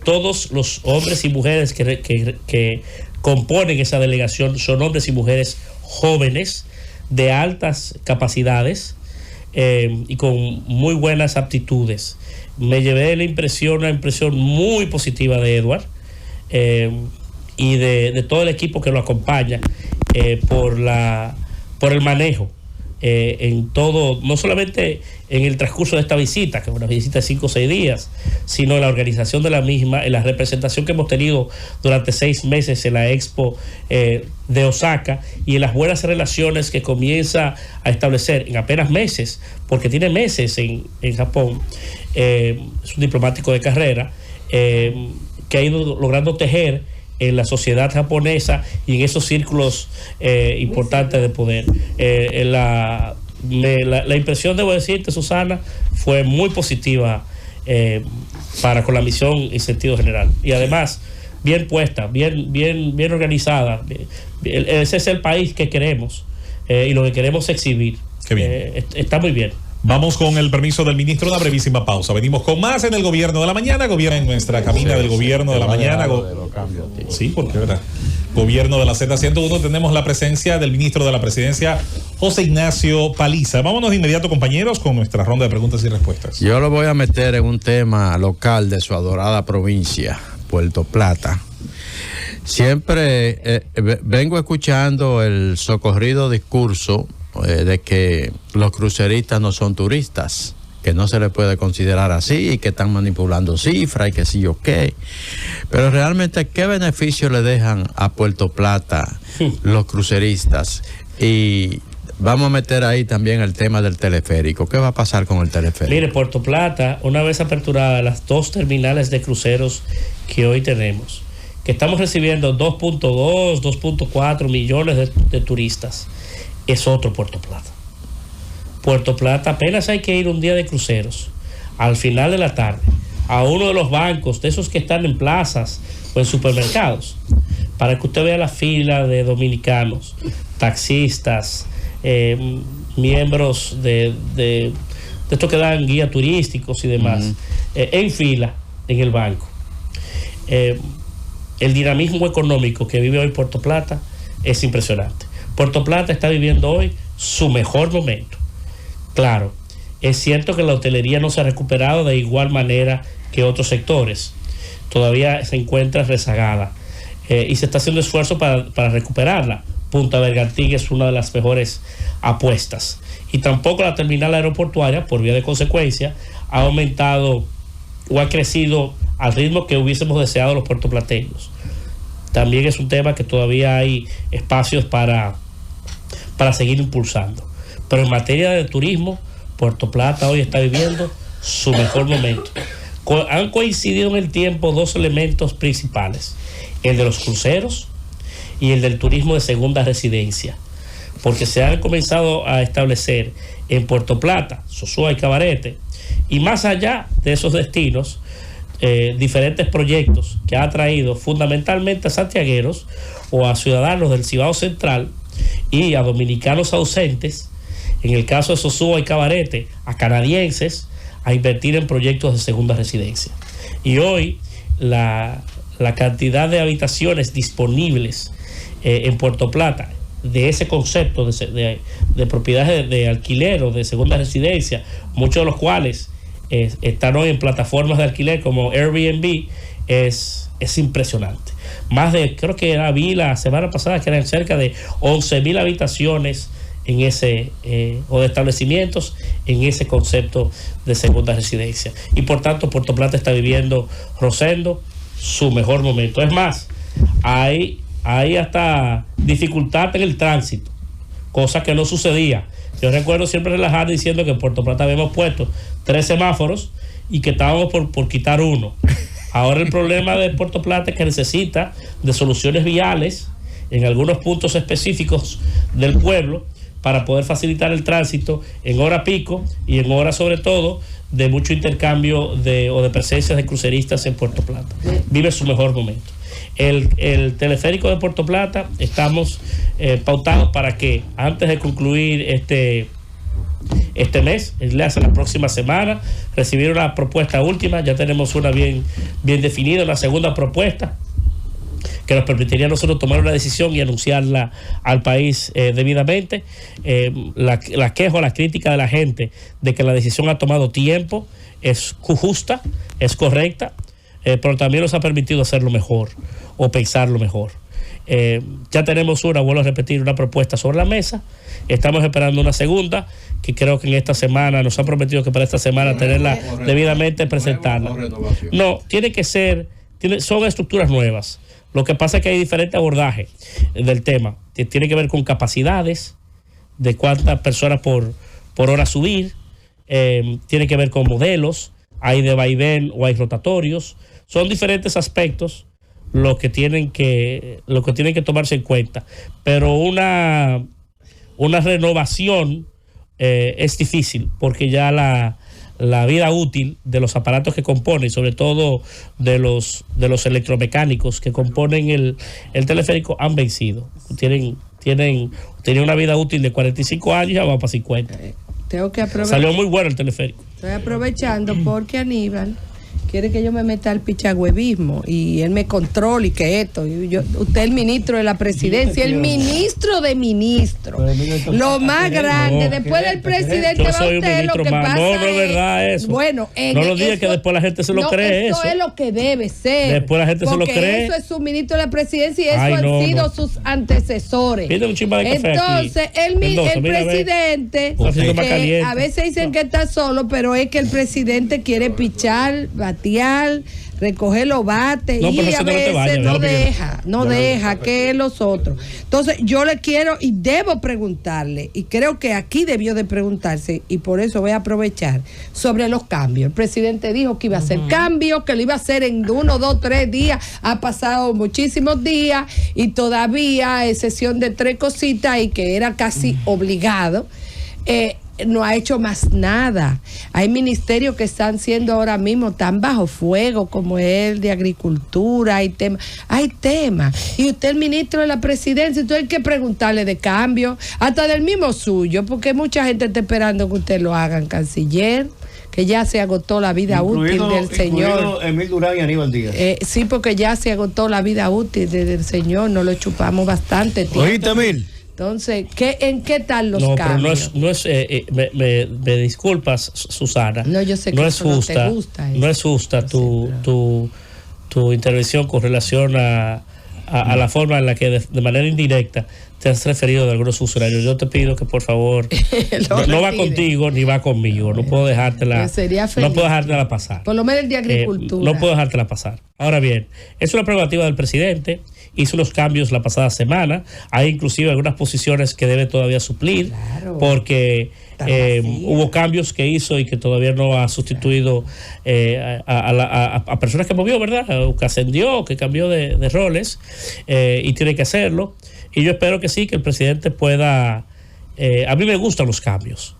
Todos los hombres y mujeres que componen esa delegación son hombres y mujeres jóvenes de altas capacidades y con muy buenas aptitudes. Me llevé una impresión muy positiva de Edward y de todo el equipo que lo acompaña por el manejo en todo, no solamente en el transcurso de esta visita, que es una visita de 5 o 6 días, sino en la organización de la misma, en la representación que hemos tenido durante 6 meses en la Expo de Osaka, y en las buenas relaciones que comienza a establecer en apenas meses, porque tiene meses en Japón. Es un diplomático de carrera que ha ido logrando tejer en la sociedad japonesa y en esos círculos importantes de poder. La impresión, debo decirte, Susana, fue muy positiva para con la misión en sentido general. Y además, bien puesta, bien organizada. Ese es el país que queremos y lo que queremos exhibir. Qué bien. Está muy bien. Vamos con el permiso del ministro, una brevísima pausa. Venimos con más en el Gobierno de la Mañana. Gobierno en nuestra cabina del Gobierno de la Mañana. Sí, porque verdad. Gobierno de la Z101, tenemos la presencia del ministro de la Presidencia, José Ignacio Paliza. Vámonos de inmediato, compañeros, con nuestra ronda de preguntas y respuestas. Yo lo voy a meter en un tema local de su adorada provincia, Puerto Plata. Siempre vengo escuchando el socorrido discurso de que los cruceristas no son turistas, que no se les puede considerar así, que están manipulando cifras y que sí o qué. Pero realmente, ¿qué beneficio le dejan a Puerto Plata los cruceristas? Y vamos a meter ahí también el tema del teleférico. ¿Qué va a pasar con el teleférico? Mire, Puerto Plata, una vez aperturadas las 2 terminales de cruceros que hoy tenemos, que estamos recibiendo 2.2, 2.4 millones de turistas, es otro Puerto Plata. Puerto Plata, apenas hay que ir un día de cruceros, al final de la tarde, a uno de los bancos, de esos que están en plazas o en supermercados, para que usted vea la fila de dominicanos, taxistas, miembros de estos que dan guías turísticos y demás, en fila en el banco. El dinamismo económico que vive hoy Puerto Plata es impresionante. Puerto Plata está viviendo hoy su mejor momento. Claro, es cierto que la hotelería no se ha recuperado de igual manera que otros sectores. Todavía se encuentra rezagada y se está haciendo esfuerzo para recuperarla. Punta Bergantín es una de las mejores apuestas. Y tampoco la terminal aeroportuaria, por vía de consecuencia, ha aumentado o ha crecido al ritmo que hubiésemos deseado los puertoplateños. También es un tema que todavía hay espacios para seguir impulsando. Pero en materia de turismo, Puerto Plata hoy está viviendo su mejor momento. Han coincidido en el tiempo 2 elementos principales: el de los cruceros y el del turismo de segunda residencia, porque se han comenzado a establecer en Puerto Plata, Sosúa y Cabarete, y más allá de esos destinos, diferentes proyectos que ha traído fundamentalmente a santiagueros o a ciudadanos del Cibao Central y a dominicanos ausentes, en el caso de Sosúa y Cabarete, a canadienses, a invertir en proyectos de segunda residencia. Y hoy la cantidad de habitaciones disponibles en Puerto Plata, de ese concepto de propiedades de alquiler o de segunda residencia, muchos de los cuales están hoy en plataformas de alquiler como Airbnb, es impresionante. Creo que vi la semana pasada que eran cerca de 11,000 habitaciones en ese o de establecimientos en ese concepto de segunda residencia. Y por tanto, Puerto Plata está viviendo, Rosendo, su mejor momento. Es más, hay hasta dificultad en el tránsito, cosa que no sucedía. Yo recuerdo siempre relajar diciendo que en Puerto Plata habíamos puesto 3 semáforos y que estábamos por quitar uno. Ahora el problema de Puerto Plata es que necesita de soluciones viales en algunos puntos específicos del pueblo para poder facilitar el tránsito en hora pico y en hora sobre todo de mucho intercambio o de presencias de cruceristas en Puerto Plata. Vive su mejor momento. El teleférico de Puerto Plata, estamos pautados para que antes de concluir este mes, la próxima semana, recibir una propuesta última. Ya tenemos una bien definida, una segunda propuesta que nos permitiría a nosotros tomar una decisión y anunciarla al país debidamente. La queja o la crítica de la gente de que la decisión ha tomado tiempo es justa, es correcta, pero también nos ha permitido hacerlo mejor o pensarlo mejor. Ya tenemos vuelvo a repetir, una propuesta sobre la mesa. Estamos esperando una segunda, que creo que en esta semana, nos han prometido que para esta semana tenerla debidamente presentarla. No, tiene que ser, son estructuras nuevas. Lo que pasa es que hay diferente abordaje del tema. Tiene que ver con capacidades, de cuántas personas por hora subir, tiene que ver con modelos, hay de vaivén o hay rotatorios. Son diferentes aspectos lo que tienen que tomarse en cuenta. Pero una renovación es difícil, porque ya la la vida útil de los aparatos que componen, sobre todo de los electromecánicos que componen el teleférico, han vencido. Tienen una vida útil de 45 años y ya va para 50. Tengo que aprovechar. Salió muy bueno el teleférico. Estoy aprovechando porque Aníbal quiere que yo me meta al pichagüevismo y él me controle y que esto. Usted es el ministro de la presidencia, el ministro de ministros. Lo más grande, después del presidente yo va soy usted, un lo que ministro más. pasa No es verdad eso. Bueno, no lo diga que después la gente se lo cree eso. Eso es lo que debe ser. Después la gente se lo cree. Eso es su ministro de la presidencia y eso han sido sus antecesores. Pide un chimba de café. Entonces, el presidente, que a veces dicen que está solo, pero es que el presidente quiere pichar, batear, recoger los bates y a veces no deja que los otros. Entonces yo le quiero y debo preguntarle, y creo que aquí debió de preguntarse, y por eso voy a aprovechar, sobre los cambios. El presidente dijo que iba a hacer cambios, que lo iba a hacer en 1, 2, 3 días. Ha pasado muchísimos días y todavía excepción de 3 cositas y que era casi obligado. No ha hecho más nada. Hay ministerios que están siendo ahora mismo tan bajo fuego como el de Agricultura, hay temas. Y usted, el ministro de la presidencia, entonces hay que preguntarle de cambio, hasta del mismo suyo, porque mucha gente está esperando que usted lo haga, canciller, que ya se agotó la vida útil del señor. Emil Durán y Aníbal Díaz. Sí, porque ya se agotó la vida útil del señor, no lo chupamos bastante tiempo. ¿Oíste, Emil? Entonces, ¿en qué tal los cambios? Pero no es me disculpas, Susana. No, yo sé que no es justa, no es justa tu intervención con relación a la forma en la que de manera indirecta te has referido de algunos funcionarios. Yo te pido que por favor no va contigo ni va conmigo. No puedo dejártela. No puedo dejártela pasar. Por lo menos el de Agricultura. No puedo dejártela pasar. Ahora bien, es una prerrogativa del presidente. Hizo los cambios la pasada semana. Hay inclusive algunas posiciones que debe todavía suplir, porque hubo cambios que hizo y que todavía no ha sustituido a personas que movió, ¿verdad? Que ascendió, que cambió de roles, y tiene que hacerlo. Y yo espero que sí, que el presidente pueda... a mí me gustan los cambios,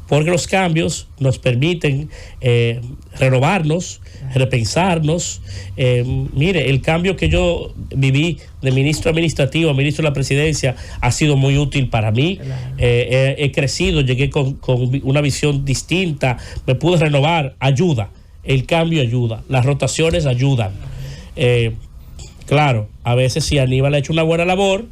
porque los cambios nos permiten renovarnos, repensarnos. Mire, el cambio que yo viví de ministro administrativo a ministro de la presidencia ha sido muy útil para mí. He crecido, llegué con una visión distinta, me pude renovar. Ayuda, el cambio ayuda, las rotaciones ayudan. Claro, a veces si Aníbal ha hecho una buena labor,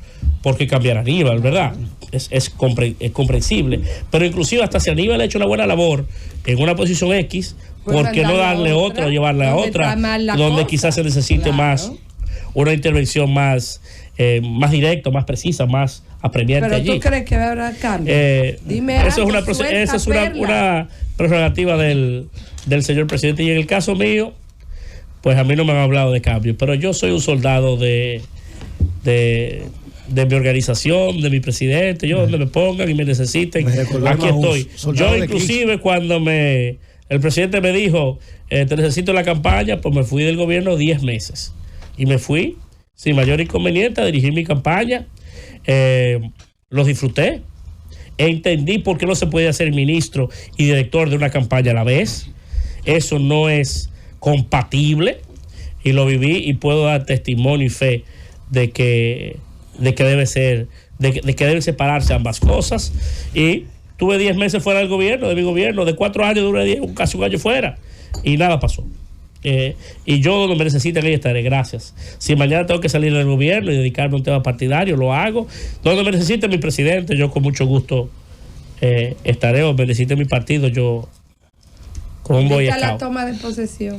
porque cambiar a Aníbal, ¿verdad? Es comprensible. Pero inclusive hasta si Aníbal ha hecho una buena labor en una posición X, ¿por qué no darle otra o llevarle a otra? Donde quizás se necesite más, una intervención más directa, más precisa, más apremiante. Pero allí. ¿Tú crees que habrá cambio? Dime esa es una prerrogativa del señor presidente. Y en el caso mío, pues a mí no me han hablado de cambio, pero yo soy un soldado de mi organización, de mi presidente. Yo donde me pongan y me necesiten, aquí estoy. Yo inclusive cuando el presidente me dijo, te necesito en la campaña, pues me fui del gobierno 10 meses. Y me fui sin mayor inconveniente a dirigir mi campaña. Lo disfruté. Entendí por qué no se puede ser ministro y director de una campaña a la vez. Eso no es compatible, y lo viví y puedo dar testimonio y fe de que debe ser, de que deben separarse ambas cosas. Y tuve 10 meses fuera del gobierno, de mi gobierno, de 4 años duré casi un año fuera y nada pasó. Y yo donde me necesiten ahí estaré, gracias. Si mañana tengo que salir del gobierno y dedicarme a un tema partidario, lo hago. Donde me necesite mi presidente, yo con mucho gusto estaré, o me necesite mi partido, yo con un boy scout. Me invita a la toma de posesión.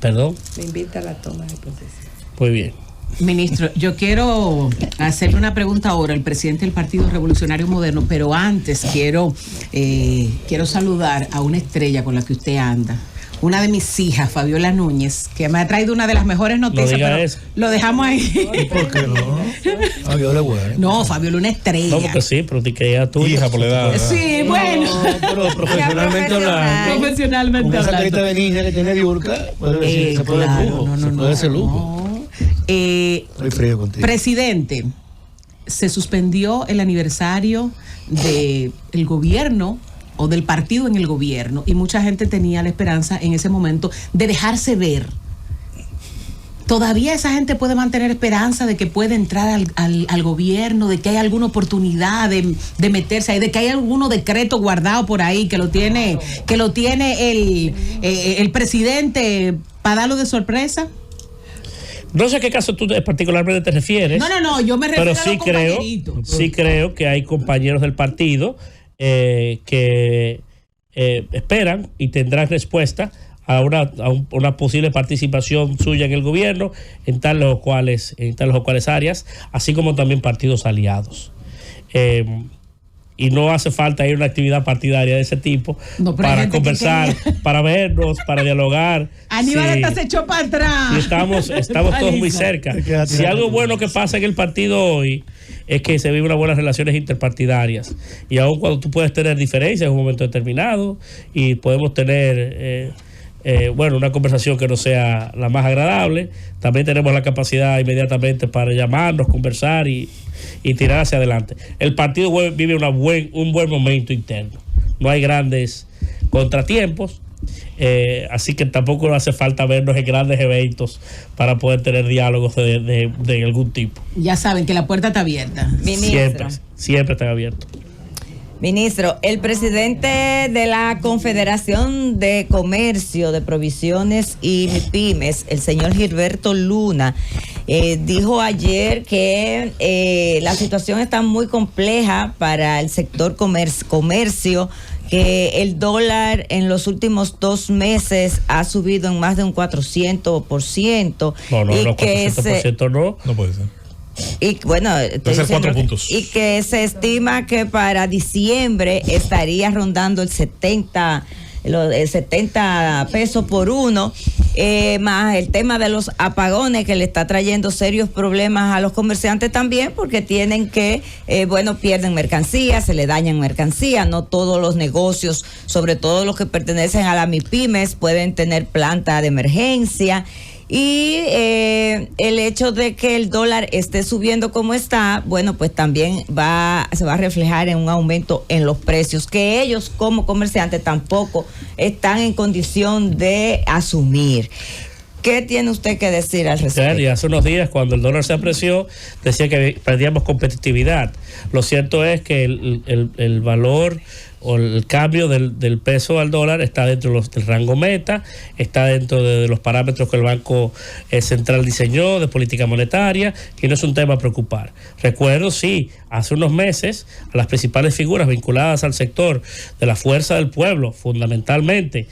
¿Perdón? Me invita a la toma de posesión. Muy bien. Ministro, yo quiero hacerle una pregunta ahora al presidente del Partido Revolucionario Moderno, pero antes quiero saludar a una estrella con la que usted anda. Una de mis hijas, Fabiola Núñez, que me ha traído una de las mejores noticias, pero eso. Lo dejamos ahí. ¿Y por qué no? Fabiola es buena. No, Fabiola una estrella. No, porque sí, pero te queda tu hija por la edad. Sí, bueno. Pero profesionalmente hablando. Profesionalmente con esa hablando. carita de niña que tiene Diurca, puede decir, se puede el lujo. Se puede ese lujo. Estoy frío contigo. Presidente, se suspendió el aniversario del gobierno o del partido en el gobierno, y mucha gente tenía la esperanza en ese momento de dejarse ver. Todavía esa gente puede mantener esperanza de que puede entrar al gobierno, de que hay alguna oportunidad de meterse ahí, de que hay alguno decreto guardado por ahí que lo tiene el presidente para darlo de sorpresa. No sé a qué caso tú particularmente te refieres. No, yo me refiero pero a los compañeritos. Sí creo que hay compañeros del partido que esperan y tendrán respuesta a una posible participación suya en el gobierno en tales o cuales áreas, así como también partidos aliados. Y no hace falta ir a una actividad partidaria de ese tipo para conversar, para vernos, para dialogar. Aníbal hasta se echó para atrás. Y estamos todos muy cerca. Si algo bueno que pasa en el partido hoy es que se viven unas buenas relaciones interpartidarias. Y aun cuando tú puedes tener diferencias en un momento determinado y podemos tener una conversación que no sea la más agradable, también tenemos la capacidad inmediatamente para llamarnos, conversar y tirar hacia adelante. El partido vive un buen momento interno. No hay grandes contratiempos, así que tampoco hace falta vernos en grandes eventos para poder tener diálogos de algún tipo. Ya saben que la puerta está abierta. Siempre está abierto. Ministro, el presidente de la Confederación de Comercio de Provisiones y MIPYMES, el señor Gilberto Luna, dijo ayer que la situación está muy compleja para el sector comercio, que el dólar en los últimos 2 meses ha subido en más de un 400%. No, que 400% no puede ser. Y bueno, puede ser 4 puntos. Y que se estima que para diciembre estaría rondando el 70 pesos por uno, más el tema de los apagones que le está trayendo serios problemas a los comerciantes también, porque tienen que, pierden mercancía, se le dañan mercancía. No todos los negocios, sobre todo los que pertenecen a la MIPYMES, pueden tener planta de emergencia. Y el hecho de que el dólar esté subiendo como está, pues también se va a reflejar en un aumento en los precios, que ellos como comerciantes tampoco están en condición de asumir. ¿Qué tiene usted que decir al respecto? Y hace unos días, cuando el dólar se apreció, decía que perdíamos competitividad. Lo cierto es que el valor o el cambio del peso al dólar está dentro del rango meta, está dentro de los parámetros que el Banco Central diseñó de política monetaria, y no es un tema a preocupar. Recuerdo, sí, hace unos meses a las principales figuras vinculadas al sector de la fuerza del pueblo, fundamentalmente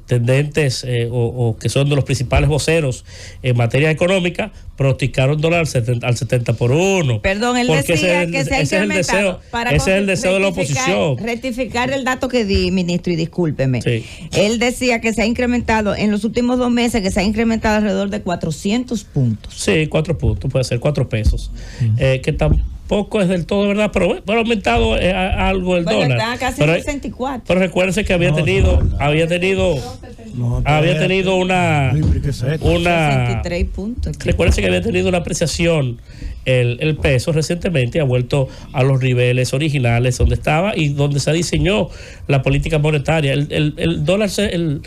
tendentes o que son de los principales voceros en materia económica, pronosticaron dólar al 70 por 1. Perdón, él decía que se ha incrementado. Ese es el deseo de la oposición. Rectificar el dato que di, ministro, y discúlpeme. Sí. Él decía que se ha incrementado en los últimos 2 meses, que se ha incrementado alrededor de 400 puntos. Sí, 4 puntos, puede ser 4 pesos. Que tampoco es del todo verdad, pero ha aumentado algo el dólar. Está casi en 64. Pero recuérdense que había tenido una 63 puntos. Recuérdense que había tenido una apreciación el peso recientemente, ha vuelto a los niveles originales donde estaba y donde se diseñó la política monetaria. El dólar, el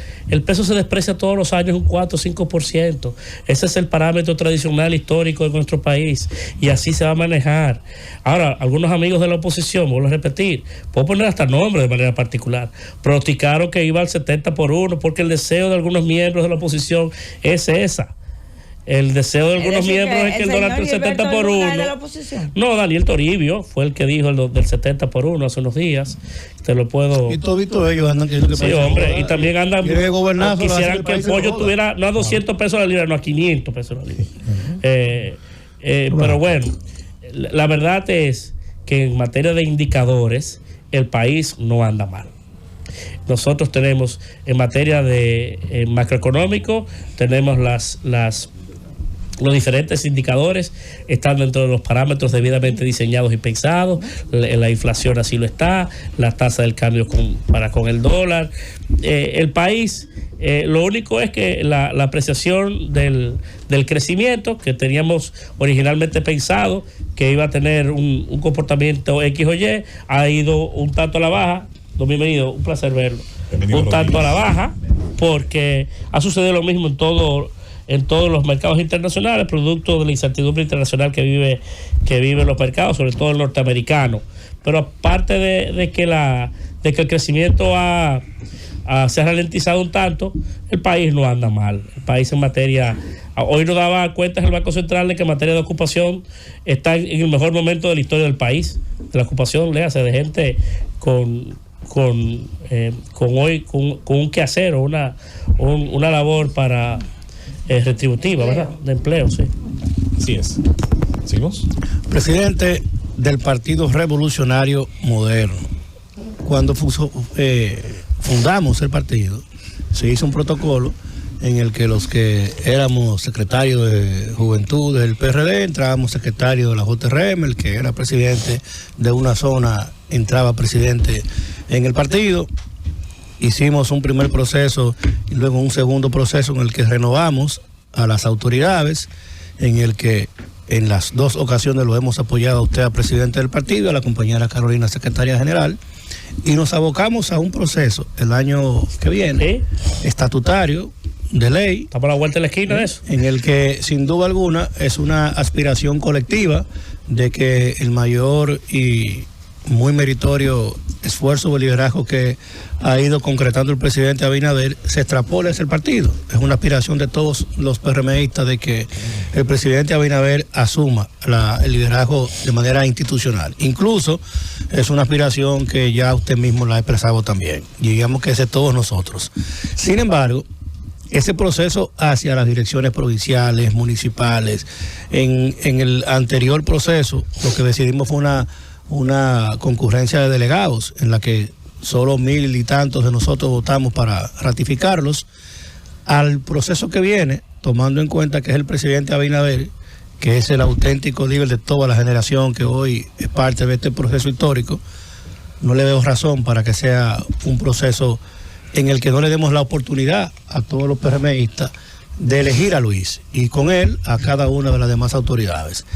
peso se desprecia todos los años un 4 o 5%. Ese es el parámetro tradicional histórico de nuestro país y así se va a manejar. Ahora, algunos amigos de la oposición, vuelvo a repetir, puedo poner hasta nombre de manera particular, pronosticaron que iba al 70 por 1 porque el deseo de algunos miembros de la oposición es esa. El deseo de algunos miembros es que el dólar esté 70 por 1. No, Daniel Toribio fue el que dijo del 70 por 1 hace unos días. Te lo puedo. Y todos ellos andan que sí, hombre, y también andan. Quisieran que el pollo tuviera no a 200 pesos la libra, no a 500 pesos la libra. Pero bueno, la verdad es que en materia de indicadores, el país no anda mal. Nosotros tenemos, en materia de macroeconómico, tenemos los diferentes indicadores están dentro de los parámetros debidamente diseñados y pensados. La inflación así lo está, la tasa del cambio con el dólar. El país, lo único es que la apreciación del crecimiento que teníamos originalmente pensado que iba a tener un comportamiento X o Y ha ido un tanto a la baja, Don Bienvenido, un placer verlo. Bienvenido, Un tanto a Rodríguez. la baja, porque ha sucedido lo mismo en todos los mercados internacionales, producto de la incertidumbre internacional que viven los mercados, sobre todo el norteamericano. Pero aparte de que el crecimiento se ha ralentizado un tanto, el país no anda mal. El país en materia... Hoy nos daba cuenta el Banco Central de que en materia de ocupación está en el mejor momento de la historia del país. De la ocupación, léase, de gente con un quehacer o una labor para retributiva, ¿verdad? De empleo, sí. Así es. ¿Seguimos? Presidente del Partido Revolucionario Moderno. Cuando fundamos el partido, se hizo un protocolo en el que los que éramos secretarios de Juventud del PRD entrábamos secretario de la JRM, el que era presidente de una zona entraba presidente en el partido. Hicimos un primer proceso y luego un segundo proceso en el que renovamos a las autoridades, en el que en las dos ocasiones lo hemos apoyado a usted, a presidente del partido, a la compañera Carolina, secretaria general, y nos abocamos a un proceso el año que viene, estatutario, de ley. Estamos a la vuelta de la esquina de eso. En el que sin duda alguna es una aspiración colectiva de que el mayor y muy meritorio esfuerzo de liderazgo que ha ido concretando el presidente Abinader se extrapole hacia el partido. Es una aspiración de todos los PRMistas de que el presidente Abinader asuma el liderazgo de manera institucional. Incluso es una aspiración que ya usted mismo la ha expresado también. Y digamos que es de todos nosotros. Sin embargo, ese proceso hacia las direcciones provinciales, municipales, en el anterior proceso, lo que decidimos fue una concurrencia de delegados en la que solo 1,000 y tantos de nosotros votamos para ratificarlos. Al proceso que viene, tomando en cuenta que es el presidente Abinader, que es el auténtico líder de toda la generación que hoy es parte de este proceso histórico, no le veo razón para que sea un proceso en el que no le demos la oportunidad a todos los PRMistas de elegir a Luis y con él a cada una de las demás autoridades.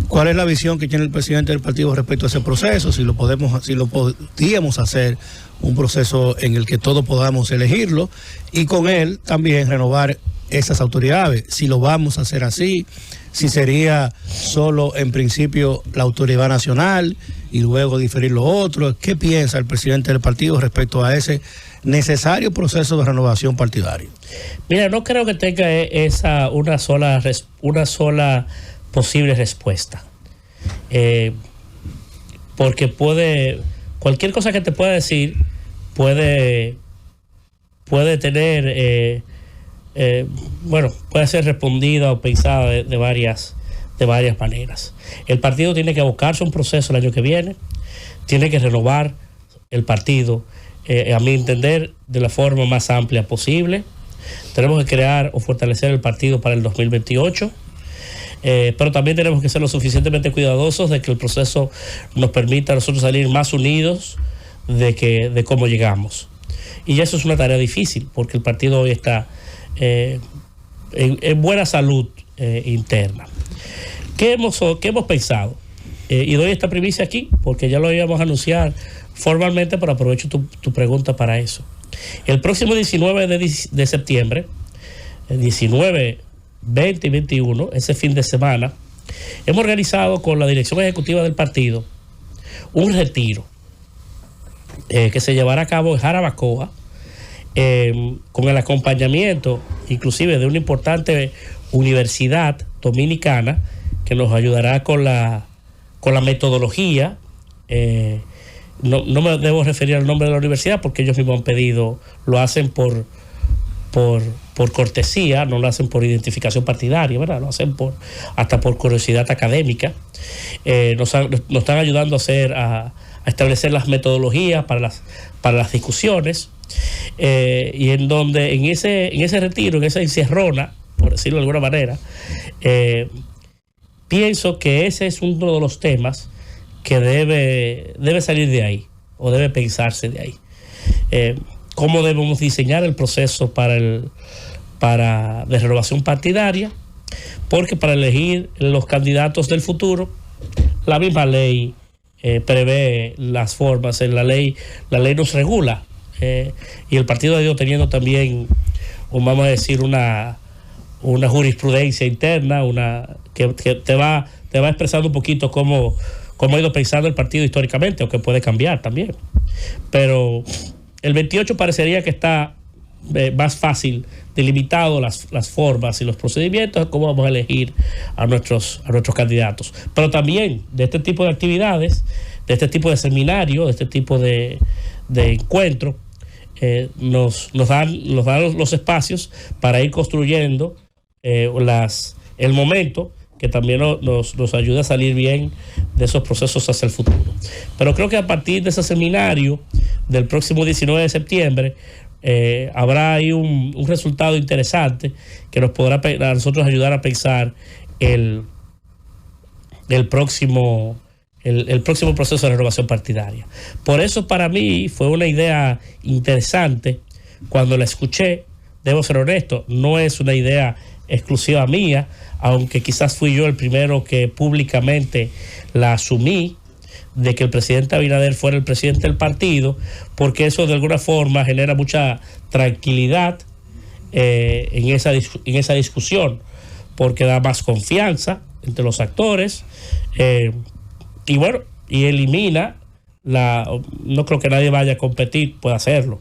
¿Cuál es la visión que tiene el presidente del partido respecto a ese proceso? Si lo podíamos hacer un proceso en el que todos podamos elegirlo y con él también renovar esas autoridades. Si lo vamos a hacer así, si sería solo en principio la autoridad nacional y luego diferir lo otro. ¿Qué piensa el presidente del partido respecto a ese necesario proceso de renovación partidaria? Mira, no creo que tenga una sola posible respuesta. Porque cualquier cosa que te pueda decir puede tener, puede ser respondida o pensada de varias maneras. El partido tiene que abocarse a un proceso el año que viene, tiene que renovar el partido, a mi entender, de la forma más amplia posible. Tenemos que crear o fortalecer el partido para el 2028. Pero también tenemos que ser lo suficientemente cuidadosos de que el proceso nos permita a nosotros salir más unidos de cómo llegamos. Y eso es una tarea difícil, porque el partido hoy está en buena salud interna. ¿Qué hemos pensado? Y doy esta primicia aquí, porque ya lo íbamos a anunciar formalmente, pero aprovecho tu pregunta para eso. El próximo 19 de septiembre, 19, 20 y 21, ese fin de semana, hemos organizado con la dirección ejecutiva del partido un retiro que se llevará a cabo en Jarabacoa, con el acompañamiento inclusive de una importante universidad dominicana que nos ayudará con la metodología. No me debo referir al nombre de la universidad porque ellos mismos han pedido, lo hacen por cortesía, no lo hacen por identificación partidaria, ¿verdad? Lo hacen hasta por curiosidad académica. Nos están ayudando a establecer las metodologías para las discusiones, y en ese retiro, en esa encerrona, por decirlo de alguna manera, pienso que ese es uno de los temas que debe salir de ahí, o debe pensarse de ahí. Cómo debemos diseñar el proceso de renovación partidaria, porque para elegir los candidatos del futuro, la misma ley prevé las formas. En la ley nos regula, y el partido ha ido teniendo también, vamos a decir, una jurisprudencia interna, que te va expresando un poquito cómo ha ido pensando el partido históricamente, o que puede cambiar también. Pero el 28 parecería que está más fácil delimitado las formas y los procedimientos de cómo vamos a elegir a nuestros candidatos. Pero también de este tipo de actividades, de este tipo de seminarios, de este tipo de encuentros, nos dan los espacios para ir construyendo el momento que también nos ayuda a salir bien de esos procesos hacia el futuro. Pero creo que a partir de ese seminario del próximo 19 de septiembre habrá ahí un resultado interesante que nos podrá a nosotros ayudar a pensar el próximo proceso de renovación partidaria. Por eso para mí fue una idea interesante cuando la escuché. Debo ser honesto, no es una idea exclusiva mía, aunque quizás fui yo el primero que públicamente la asumí, de que el presidente Abinader fuera el presidente del partido, porque eso de alguna forma genera mucha tranquilidad en esa discusión, porque da más confianza entre los actores, y bueno, y elimina no creo que nadie vaya a competir, puede hacerlo,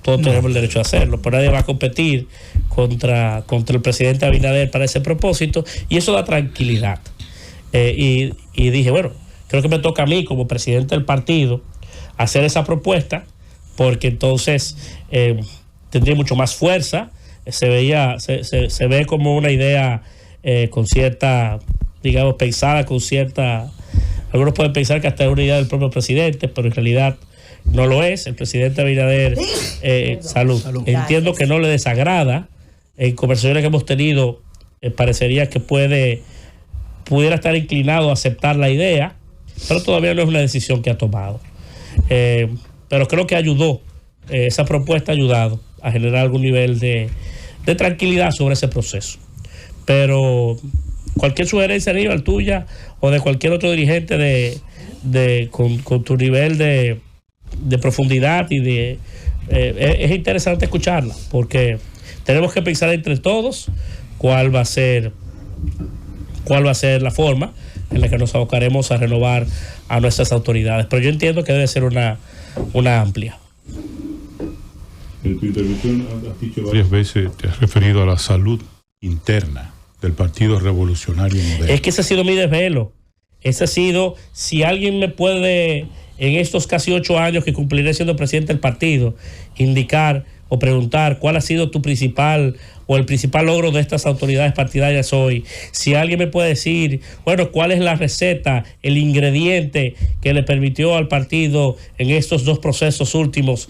todos tenemos el derecho a hacerlo, pero nadie va a competir contra el presidente Abinader para ese propósito, y eso da tranquilidad. Y dije, bueno, creo que me toca a mí como presidente del partido hacer esa propuesta, porque entonces tendría mucho más fuerza. Se ve como una idea con cierta, digamos, pensada con cierta... Algunos pueden pensar que hasta es una idea del propio presidente, pero en realidad no lo es. El presidente Abinader, salud. Entiendo que no le desagrada. En conversaciones que hemos tenido, parecería que pudiera estar inclinado a aceptar la idea, pero todavía no es una decisión que ha tomado. Pero creo que ayudó, esa propuesta ha ayudado a generar algún nivel de tranquilidad sobre ese proceso. Pero cualquier sugerencia, Aníbal, tuya o de cualquier otro dirigente con tu nivel de profundidad y es interesante escucharla, porque tenemos que pensar entre todos cuál va a ser la forma en la que nos abocaremos a renovar a nuestras autoridades. Pero yo entiendo que debe ser una amplia. En tu intervención has dicho varias veces, te has referido a la salud interna del Partido Revolucionario Moderno. Es que ese ha sido mi desvelo. Ese ha sido, si alguien me puede, en estos casi 8 años que cumpliré siendo presidente del partido, indicar o preguntar cuál ha sido tu principal o el principal logro de estas autoridades partidarias hoy. Si alguien me puede decir, bueno, cuál es la receta, el ingrediente que le permitió al partido en estos 2 procesos últimos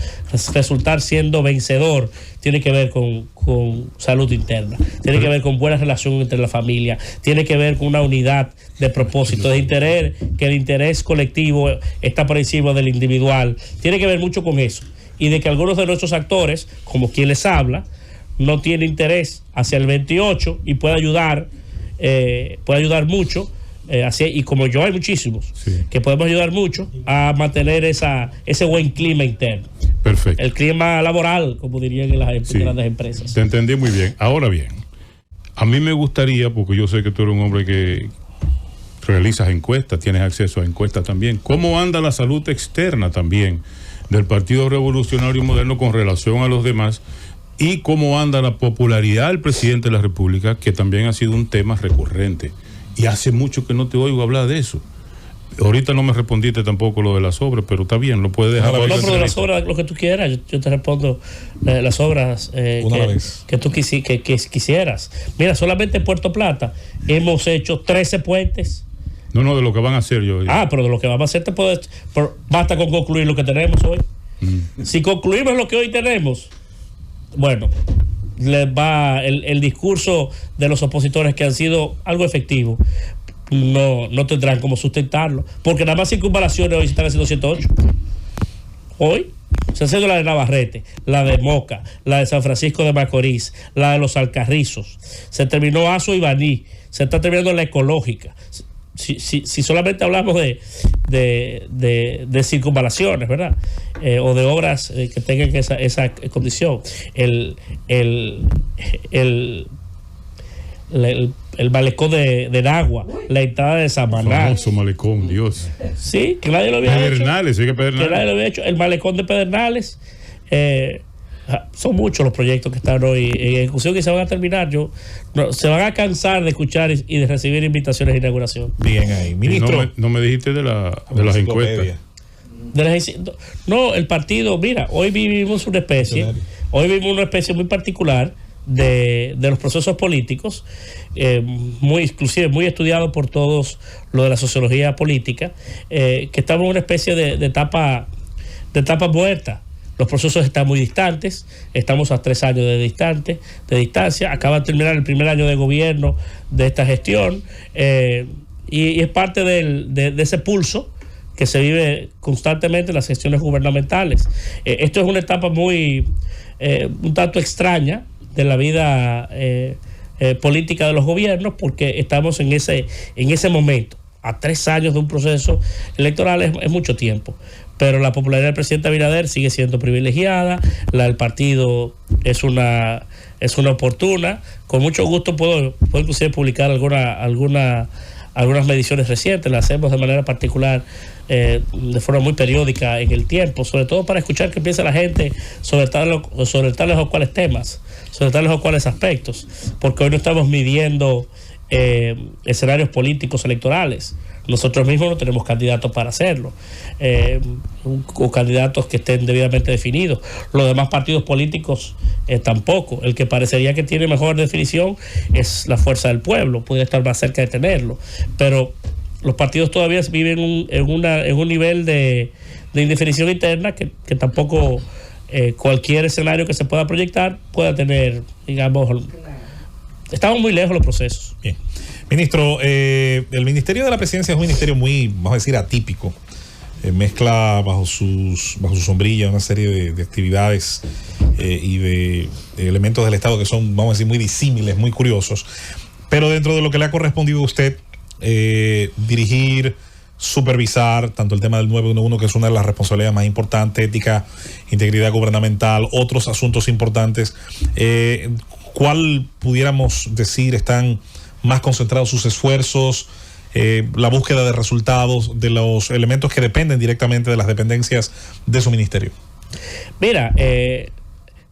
resultar siendo vencedor, tiene que ver con salud interna, tiene que ver con buena relación entre la familia, tiene que ver con una unidad de propósito, de interés, que el interés colectivo está por encima del individual, tiene que ver mucho con eso. Y de que algunos de nuestros actores, como quien les habla, no tiene interés hacia el 28 y puede ayudar mucho, y como yo hay muchísimos, sí, que podemos ayudar mucho a mantener ese buen clima interno. Perfecto. El clima laboral, como dirían en las grandes empresas. Te entendí muy bien. Ahora bien, a mí me gustaría, porque yo sé que tú eres un hombre que realizas encuestas, tienes acceso a encuestas también, ¿cómo anda la salud externa también del Partido Revolucionario Moderno con relación a los demás? Y cómo anda la popularidad del presidente de la República, que también ha sido un tema recurrente. Y hace mucho que no te oigo hablar de eso. Ahorita no me respondiste tampoco lo de las obras, pero está bien, lo puedes dejar. No, pero de las obras, lo que tú quieras, yo te respondo las obras que tú quisieras. Mira, solamente en Puerto Plata hemos hecho 13 puentes. No, de lo que van a hacer yo. Pero de lo que vamos a hacer basta con concluir lo que tenemos hoy. Si concluimos lo que hoy tenemos, bueno, les va el discurso de los opositores que han sido algo efectivo, no tendrán cómo sustentarlo, porque nada más circunvalaciones hoy se están haciendo 108. Hoy se ha hecho la de Navarrete, la de Moca, la de San Francisco de Macorís, la de los Alcarrizos, se terminó Azo y Baní, se está terminando la ecológica. si solamente hablamos de circunvalaciones, ¿verdad? O de obras que tengan esa condición. El malecón de Nagua, la entrada de Samaná. Famoso malecón, Dios. Sí, que nadie lo había Pedernales, hecho. Sí, que nadie lo había hecho. El malecón de Pedernales. Son muchos los proyectos que están hoy en ejecución y se van a terminar. Se van a cansar de escuchar y de recibir invitaciones de inauguración. Bien ahí, ministro. No me dijiste de las encuestas. No, el partido, mira, hoy vivimos una especie muy particular de los procesos políticos, inclusive muy estudiado por todos lo de la sociología política, que estamos en una especie de etapa muerta. Los procesos están muy distantes, estamos a 3 años de distancia, acaba de terminar el primer año de gobierno de esta gestión, y es parte de ese pulso que se vive constantemente en las gestiones gubernamentales. Esto es una etapa muy un tanto extraña de la vida política de los gobiernos, porque estamos en ese momento. A 3 años de un proceso electoral es mucho tiempo, pero la popularidad del presidente Abinader sigue siendo privilegiada, la del partido es una oportuna. Con mucho gusto puedo inclusive publicar algunas mediciones recientes, las hacemos de manera particular, de forma muy periódica en el tiempo, sobre todo para escuchar qué piensa la gente sobre tales o cuales temas, sobre tales o cuales aspectos, porque hoy no estamos midiendo escenarios políticos electorales. Nosotros mismos no tenemos candidatos para hacerlo, o candidatos que estén debidamente definidos. Los demás partidos políticos tampoco. El que parecería que tiene mejor definición es la Fuerza del Pueblo, puede estar más cerca de tenerlo, pero los partidos todavía viven en un nivel de indefinición interna que tampoco cualquier escenario que se pueda proyectar pueda tener, digamos, estamos muy lejos los procesos. Bien. Ministro, el Ministerio de la Presidencia es un ministerio muy, vamos a decir, atípico. Mezcla bajo su sombrilla una serie de actividades y de elementos del Estado que son, vamos a decir, muy disímiles, muy curiosos. Pero dentro de lo que le ha correspondido a usted, dirigir, supervisar tanto el tema del 911, que es una de las responsabilidades más importantes, ética, integridad gubernamental, otros asuntos importantes, ¿cuál pudiéramos decir están más concentrados sus esfuerzos, la búsqueda de resultados de los elementos que dependen directamente de las dependencias de su ministerio? Mira,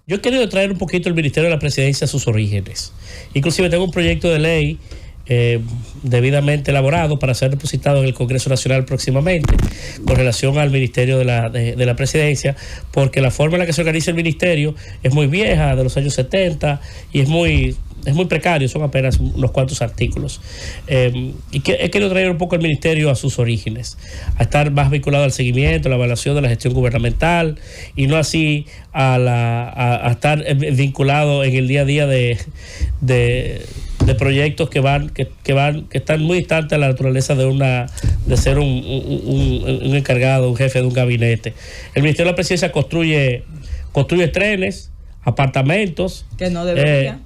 yo he querido traer un poquito el Ministerio de la Presidencia a sus orígenes. Inclusive tengo un proyecto de ley debidamente elaborado para ser depositado en el Congreso Nacional próximamente con relación al Ministerio de la Presidencia, porque la forma en la que se organiza el ministerio es muy vieja, de los años 70, y es muy precario, son apenas unos cuantos artículos. He querido traer un poco el ministerio a sus orígenes, a estar más vinculado al seguimiento, a la evaluación de la gestión gubernamental, y no así a estar vinculado en el día a día de proyectos que están muy distantes a la naturaleza de ser un encargado, un jefe de un gabinete. El Ministerio de la Presidencia construye trenes, apartamentos, que no debería,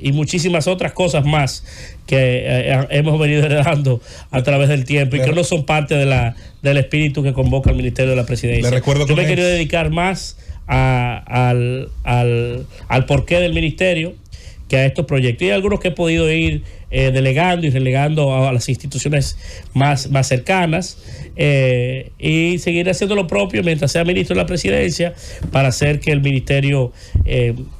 y muchísimas otras cosas más que hemos venido heredando a través del tiempo y que no son parte del espíritu que convoca el Ministerio de la Presidencia. Yo me he querido dedicar más al porqué del ministerio que a estos proyectos, y hay algunos que he podido ir delegando y relegando a las instituciones más cercanas, y seguir haciendo lo propio mientras sea ministro de la Presidencia, para hacer que el ministerio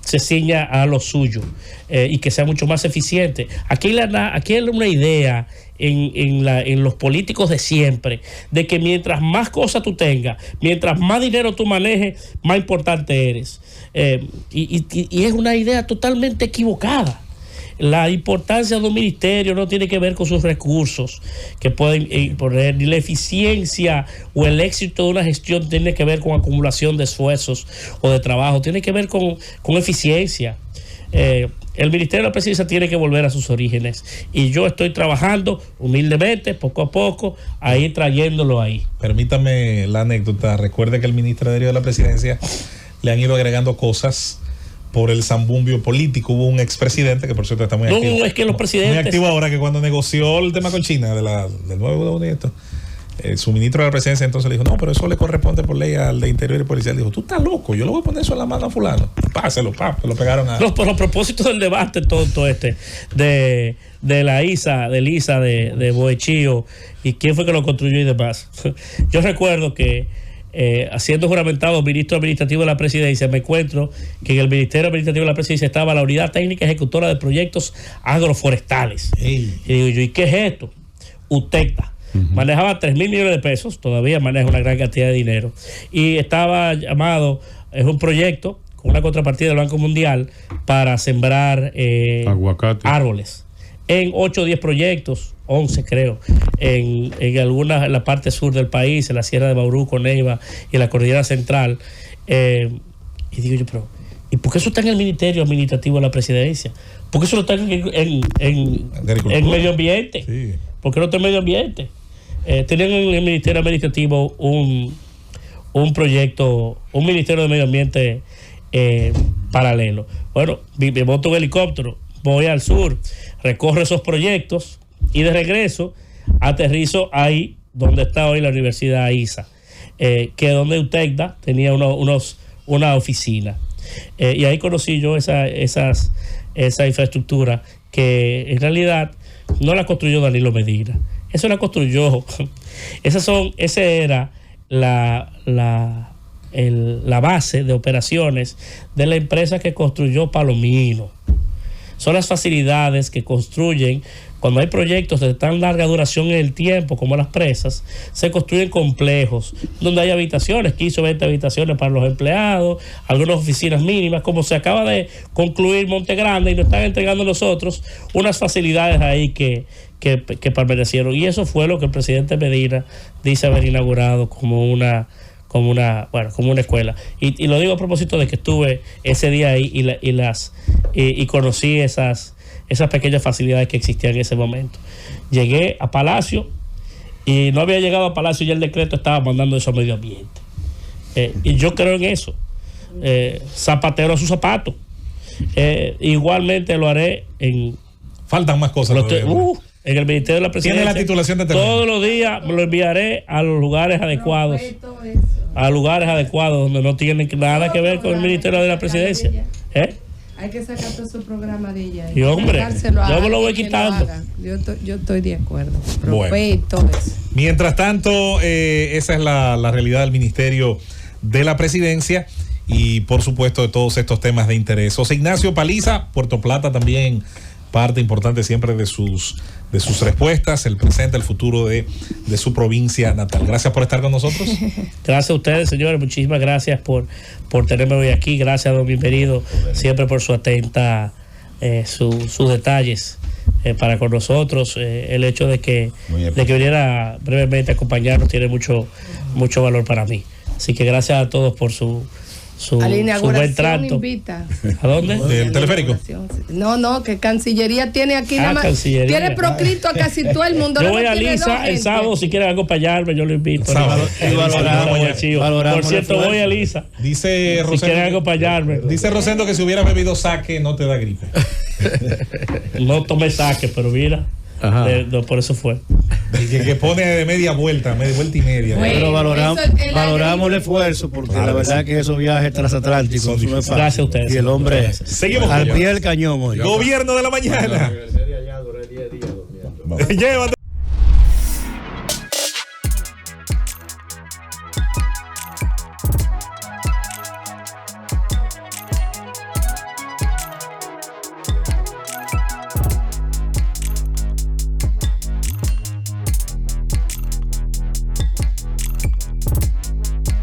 se ciña a lo suyo, y que sea mucho más eficiente. Aquí hay una idea en los políticos de siempre, de que mientras más cosas tú tengas, mientras más dinero tú manejes, más importante eres. Y es una idea totalmente equivocada. La importancia de un ministerio no tiene que ver con sus recursos que pueden imponer, ni la eficiencia o el éxito de una gestión tiene que ver con acumulación de esfuerzos o de trabajo, tiene que ver con eficiencia. El Ministerio de la Presidencia tiene que volver a sus orígenes, y yo estoy trabajando humildemente, poco a poco, a ir trayéndolo ahí. Permítame la anécdota. Recuerde que el Ministerio de la Presidencia le han ido agregando cosas por el zambumbio político. Hubo un expresidente que por cierto está muy activo. No, es que los presidentes... Muy activo ahora, que cuando negoció el tema con China del nuevo esto, su ministro de la presidencia entonces le dijo, no, pero eso le corresponde por ley al de Interior y Policía. Le dijo, tú estás loco, yo le voy a poner eso en la mano a fulano. Páselo, se lo pegaron a... Por los propósitos del debate todo este de la ISA, de Boechío, y quién fue que lo construyó y demás. Yo recuerdo que siendo juramentado ministro administrativo de la presidencia, me encuentro que en el Ministerio Administrativo de la Presidencia estaba la Unidad Técnica Ejecutora de Proyectos Agroforestales. Ey. Y digo yo, ¿y qué es esto? UTECTA. Manejaba 3,000 millones de pesos, todavía maneja una gran cantidad de dinero. Y estaba llamado, es un proyecto con una contrapartida del Banco Mundial para sembrar aguacate, árboles. En 8 o 10 proyectos, 11 creo, en la parte sur del país, en la Sierra de Bauruco, Neiva y en la Cordillera Central. Y digo yo, pero ¿y por qué eso está en el Ministerio Administrativo de la Presidencia? ¿Por qué eso no está en Medio Ambiente? Sí. ¿Por qué no está en Medio Ambiente? Tenían en el Ministerio Administrativo un proyecto, un Ministerio de Medio Ambiente paralelo. Bueno, me monto un helicóptero, voy al sur, recorro esos proyectos y de regreso aterrizo ahí donde está hoy la Universidad ISA, que donde UTECTA tenía una oficina. Y ahí conocí yo esa infraestructura que en realidad no la construyó Danilo Medina. Eso la construyó. Esa era la base de operaciones de la empresa que construyó Palomino. Son las facilidades que construyen cuando hay proyectos de tan larga duración en el tiempo como las presas. Se construyen complejos donde hay habitaciones, 15 o 20 habitaciones para los empleados, algunas oficinas mínimas, como se acaba de concluir Monte Grande, y nos están entregando a nosotros unas facilidades ahí que permanecieron. Y eso fue lo que el presidente Medina dice haber inaugurado como una escuela. Y lo digo a propósito de que estuve ese día ahí y conocí esas pequeñas facilidades que existían en ese momento. Llegué a Palacio y no había llegado a Palacio y ya el decreto estaba mandando eso a Medio Ambiente. Y yo creo en eso. Zapatero a su zapato. Igualmente lo haré en... Faltan más cosas. En el Ministerio de la Presidencia. Tiene la titulación de terreno. Todos los días me lo enviaré a los lugares adecuados. A lugares adecuados donde no tienen nada que ver con el Ministerio de la Presidencia. Hay que sacar todo su programa de ella. Y hombre, yo me lo voy quitando. Yo estoy de acuerdo. Bueno. Mientras tanto, esa es la realidad del Ministerio de la Presidencia y por supuesto de todos estos temas de interés. José Ignacio Paliza, Puerto Plata también parte importante siempre de sus respuestas, el presente, el futuro de su provincia natal. Gracias por estar con nosotros. Gracias a ustedes, señores. Muchísimas gracias por tenerme hoy aquí. Gracias, don Bienvenido, siempre por su atenta, sus detalles para con nosotros. El hecho de que viniera brevemente a acompañarnos tiene mucho valor para mí. Así que gracias a todos por su buen trato. Invita. ¿A dónde? ¿El teleférico? No, que Cancillería tiene aquí nada más. Tiene proscrito a casi todo el mundo. Yo voy a Lisa el sábado, si quieren acompañarme, yo lo invito. Valoramos por cierto, voy a Lisa. Dice Rosendo, si quieren acompañarme. Dice Rosendo que si hubiera bebido saque no te da gripe. No tomé saque, pero mira. Por eso fue. Y que pone de media vuelta y media. Pero valoramos el esfuerzo, porque la verdad que esos viajes transatlánticos no es fácil. Gracias a ustedes. Y el hombre seguimos al pie del cañón hoy. Gobierno de la mañana. Llévate.